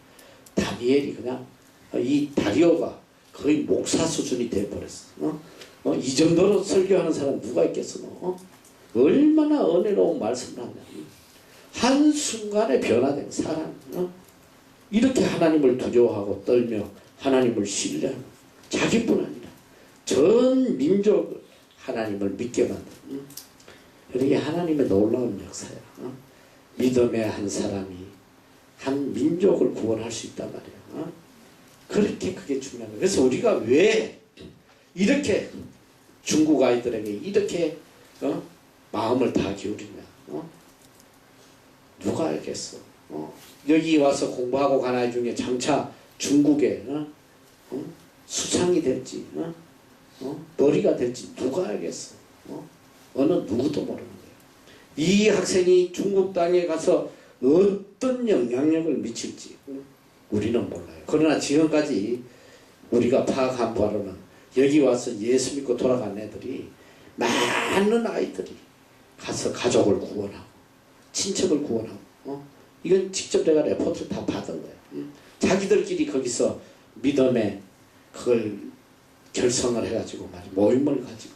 다니엘이 그냥 이 다리오가 거의 목사 수준이 돼버렸어. 이 정도로 설교하는 사람 누가 있겠어? 얼마나 은혜로운 말씀을 하냐. 한순간에 변화된 사람. 이렇게 하나님을 두려워하고 떨며 하나님을 신뢰하고 자기뿐 아니라 전 민족을 하나님을 믿게 만든 이게 하나님의 놀라운 역사야. 믿음의 한 사람이 한 민족을 구원할 수 있단 말이야. 그렇게 그게 중요한 거야. 그래서 우리가 왜 이렇게 중국 아이들에게 이렇게 마음을 다 기울이냐. 누가 알겠어. 여기 와서 공부하고 간 아이 중에 장차 중국에 수상이 될지 머리가 될지 누가 알겠어. 어느 누구도 모르는 거예요. 이 학생이 중국 땅에 가서 어떤 영향력을 미칠지 우리는 몰라요. 그러나 지금까지 우리가 파악한 바로는 여기 와서 예수 믿고 돌아간 애들이 많은 아이들이 가서 가족을 구원하고 친척을 구원하고 이건 직접 내가 레포트를 다 받은 거예요. 자기들끼리 거기서 믿음의 그걸 결성을 해가지고 말이야. 모임을 가지고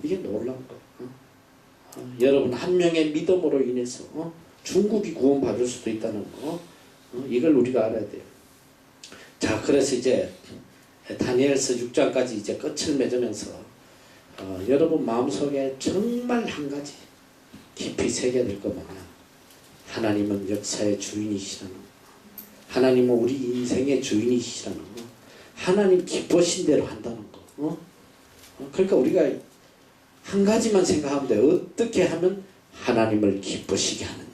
이게 놀라운 거예요. 여러분 한 명의 믿음으로 인해서 중국이 구원받을 수도 있다는 거 이걸 우리가 알아야 돼요. 자, 그래서 이제 다니엘서 6장까지 이제 끝을 맺으면서 여러분 마음속에 정말 한 가지 깊이 새겨질 거 뭐냐. 하나님은 역사의 주인이시라는 거. 하나님은 우리 인생의 주인이시라는 거. 하나님 기쁘신 대로 한다는 거. 그러니까 우리가 한 가지만 생각하면 돼. 어떻게 하면 하나님을 기쁘시게 하느냐.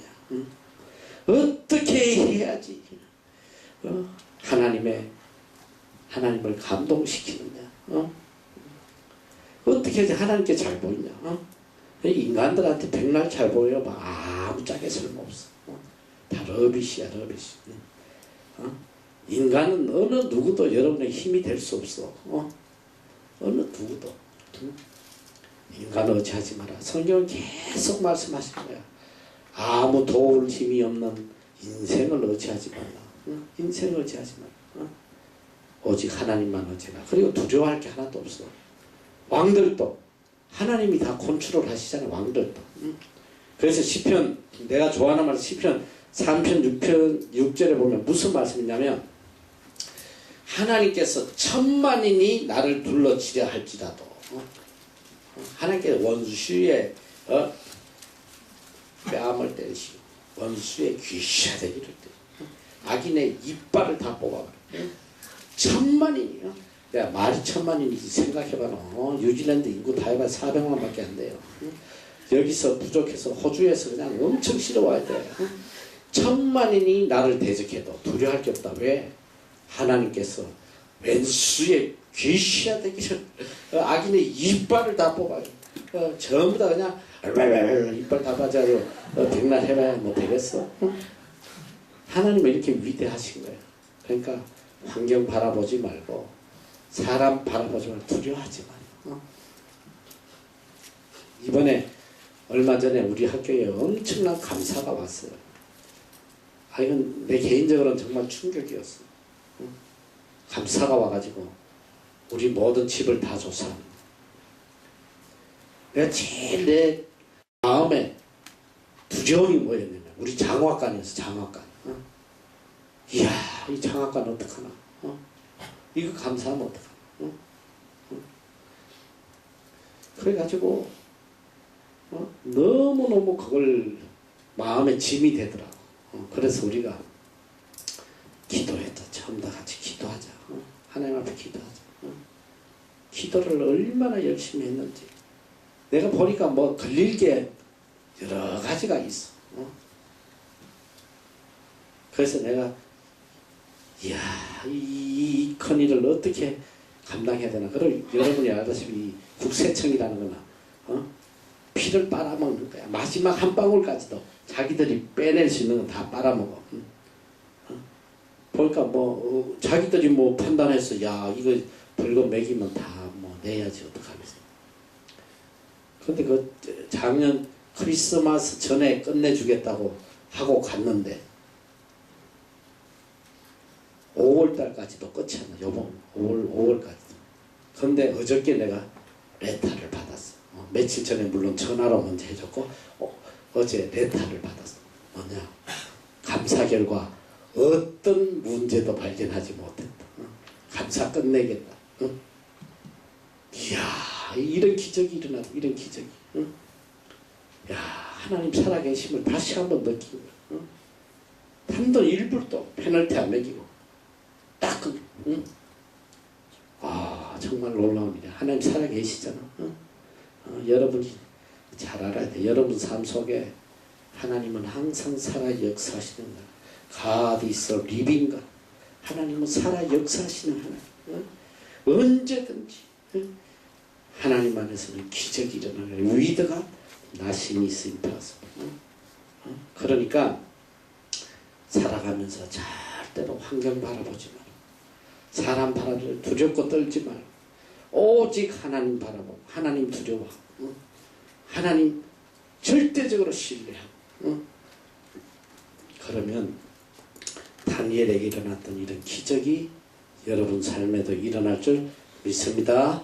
어떻게 해야지 하나님을 감동시키느냐. 어떻게 해야지 하나님께 잘 보이냐. 인간들한테 백날 잘 보여 봐. 아무 짝에 쓸모없어. 다 러비시야 러비시. 인간은 어느 누구도 여러분의 힘이 될 수 없어. 어느 누구도. 인간을 의지하지 마라. 성경은 계속 말씀하신 거야. 아무 도울 힘이 없는 인생을 의지하지 말라. 인생을 의지하지 말라. 오직 하나님만 의지하라. 그리고 두려워할 게 하나도 없어. 왕들도 하나님이 다 컨트롤 하시잖아요. 왕들도. 그래서 시편 내가 좋아하는 말 시편 3편 6절에 보면 무슨 말씀이냐면 하나님께서 천만인이 나를 둘러치려 할지라도 하나님께서 원수의 뺨을 때리시고 원수의 귀시하되기를 악인의 이빨을 다 뽑아버려. 천만인이요. 야, 말이 천만인이지 생각해봐. 뉴질랜드 인구 다 해봐 400만밖에 안 돼요. 여기서 부족해서 호주에서 그냥 엄청 실어와야 돼. 천만인이 나를 대적해도 두려워할 게 없다. 왜? 하나님께서 왼수의 귀시하되기를 악인의 이빨을 다 뽑아요. 전부 다 그냥 이빨 다 빠져도 백날 해봐야 뭐 되겠어? 하나님은 이렇게 위대하신 거예요. 그러니까 환경 바라보지 말고 사람 바라보지 말고 두려워하지 말고. 이번에 얼마 전에 우리 학교에 엄청난 감사가 왔어요. 이건 내 개인적으로는 정말 충격이었어. 감사가 와가지고 우리 모든 집을 다 조사합니다. 내가 제일 내 마음에 두려움이 뭐였냐면 우리 장학관이었어. 장학관. 이야, 이 장학관 어떡하나. 이거 감사하면 어떡하? 응? 응? 그래가지고 너무너무 그걸 마음에 짐이 되더라고. 그래서 우리가 기도했다. 처음 다 같이 기도하자. 하나님 앞에 기도하자. 기도를 얼마나 열심히 했는지. 내가 보니까 뭐 걸릴 게 여러 가지가 있어. 그래서 내가 이야, 이 큰 일을 어떻게 감당해야 되나. 그럼 여러분이 알다시피 국세청이라는 거나 피를 빨아먹는 거야. 마지막 한 방울까지도 자기들이 빼낼 수 있는 건 다 빨아먹어. 보니까 뭐 자기들이 뭐 판단해서 야 이거 벌금 매기면 다 뭐 내야지 어떡하겠어. 근데 그 작년 크리스마스 전에 끝내주겠다고 하고 갔는데 5월달까지도 끝이 안 나. 요번 5월까지. 근데 어저께 내가 레타를 받았어. 며칠 전에 물론 전화로 먼저 해줬고 어제 레타를 받았어. 뭐냐? 감사 결과 어떤 문제도 발견하지 못했다. 감사 끝내겠다. 이야, 이런 기적이 일어나고 이런 기적이. 야, 하나님 살아계심을 다시 한번 느끼고 단돈 1불도 페널티 안 매기고 딱 아, 정말 놀라운 일이야. 하나님 살아계시잖아. 여러분이 잘 알아야 돼. 여러분 삶 속에 하나님은 항상 살아 역사하시는 거야. God is a living God. 하나님은 살아 역사하시는 하나님. 언제든지 하나님 안에서는 기적이 일어나는 거야. 위드가 나심이 있으면 그러니까 살아가면서 절대로 환경 바라보지 말고 사람 바라보고 두렵고 떨지 말고 오직 하나님 바라보고 하나님 두려워하고 하나님 절대적으로 신뢰하고 그러면 다니엘에게 일어났던 이런 기적이 여러분 삶에도 일어날 줄 믿습니다.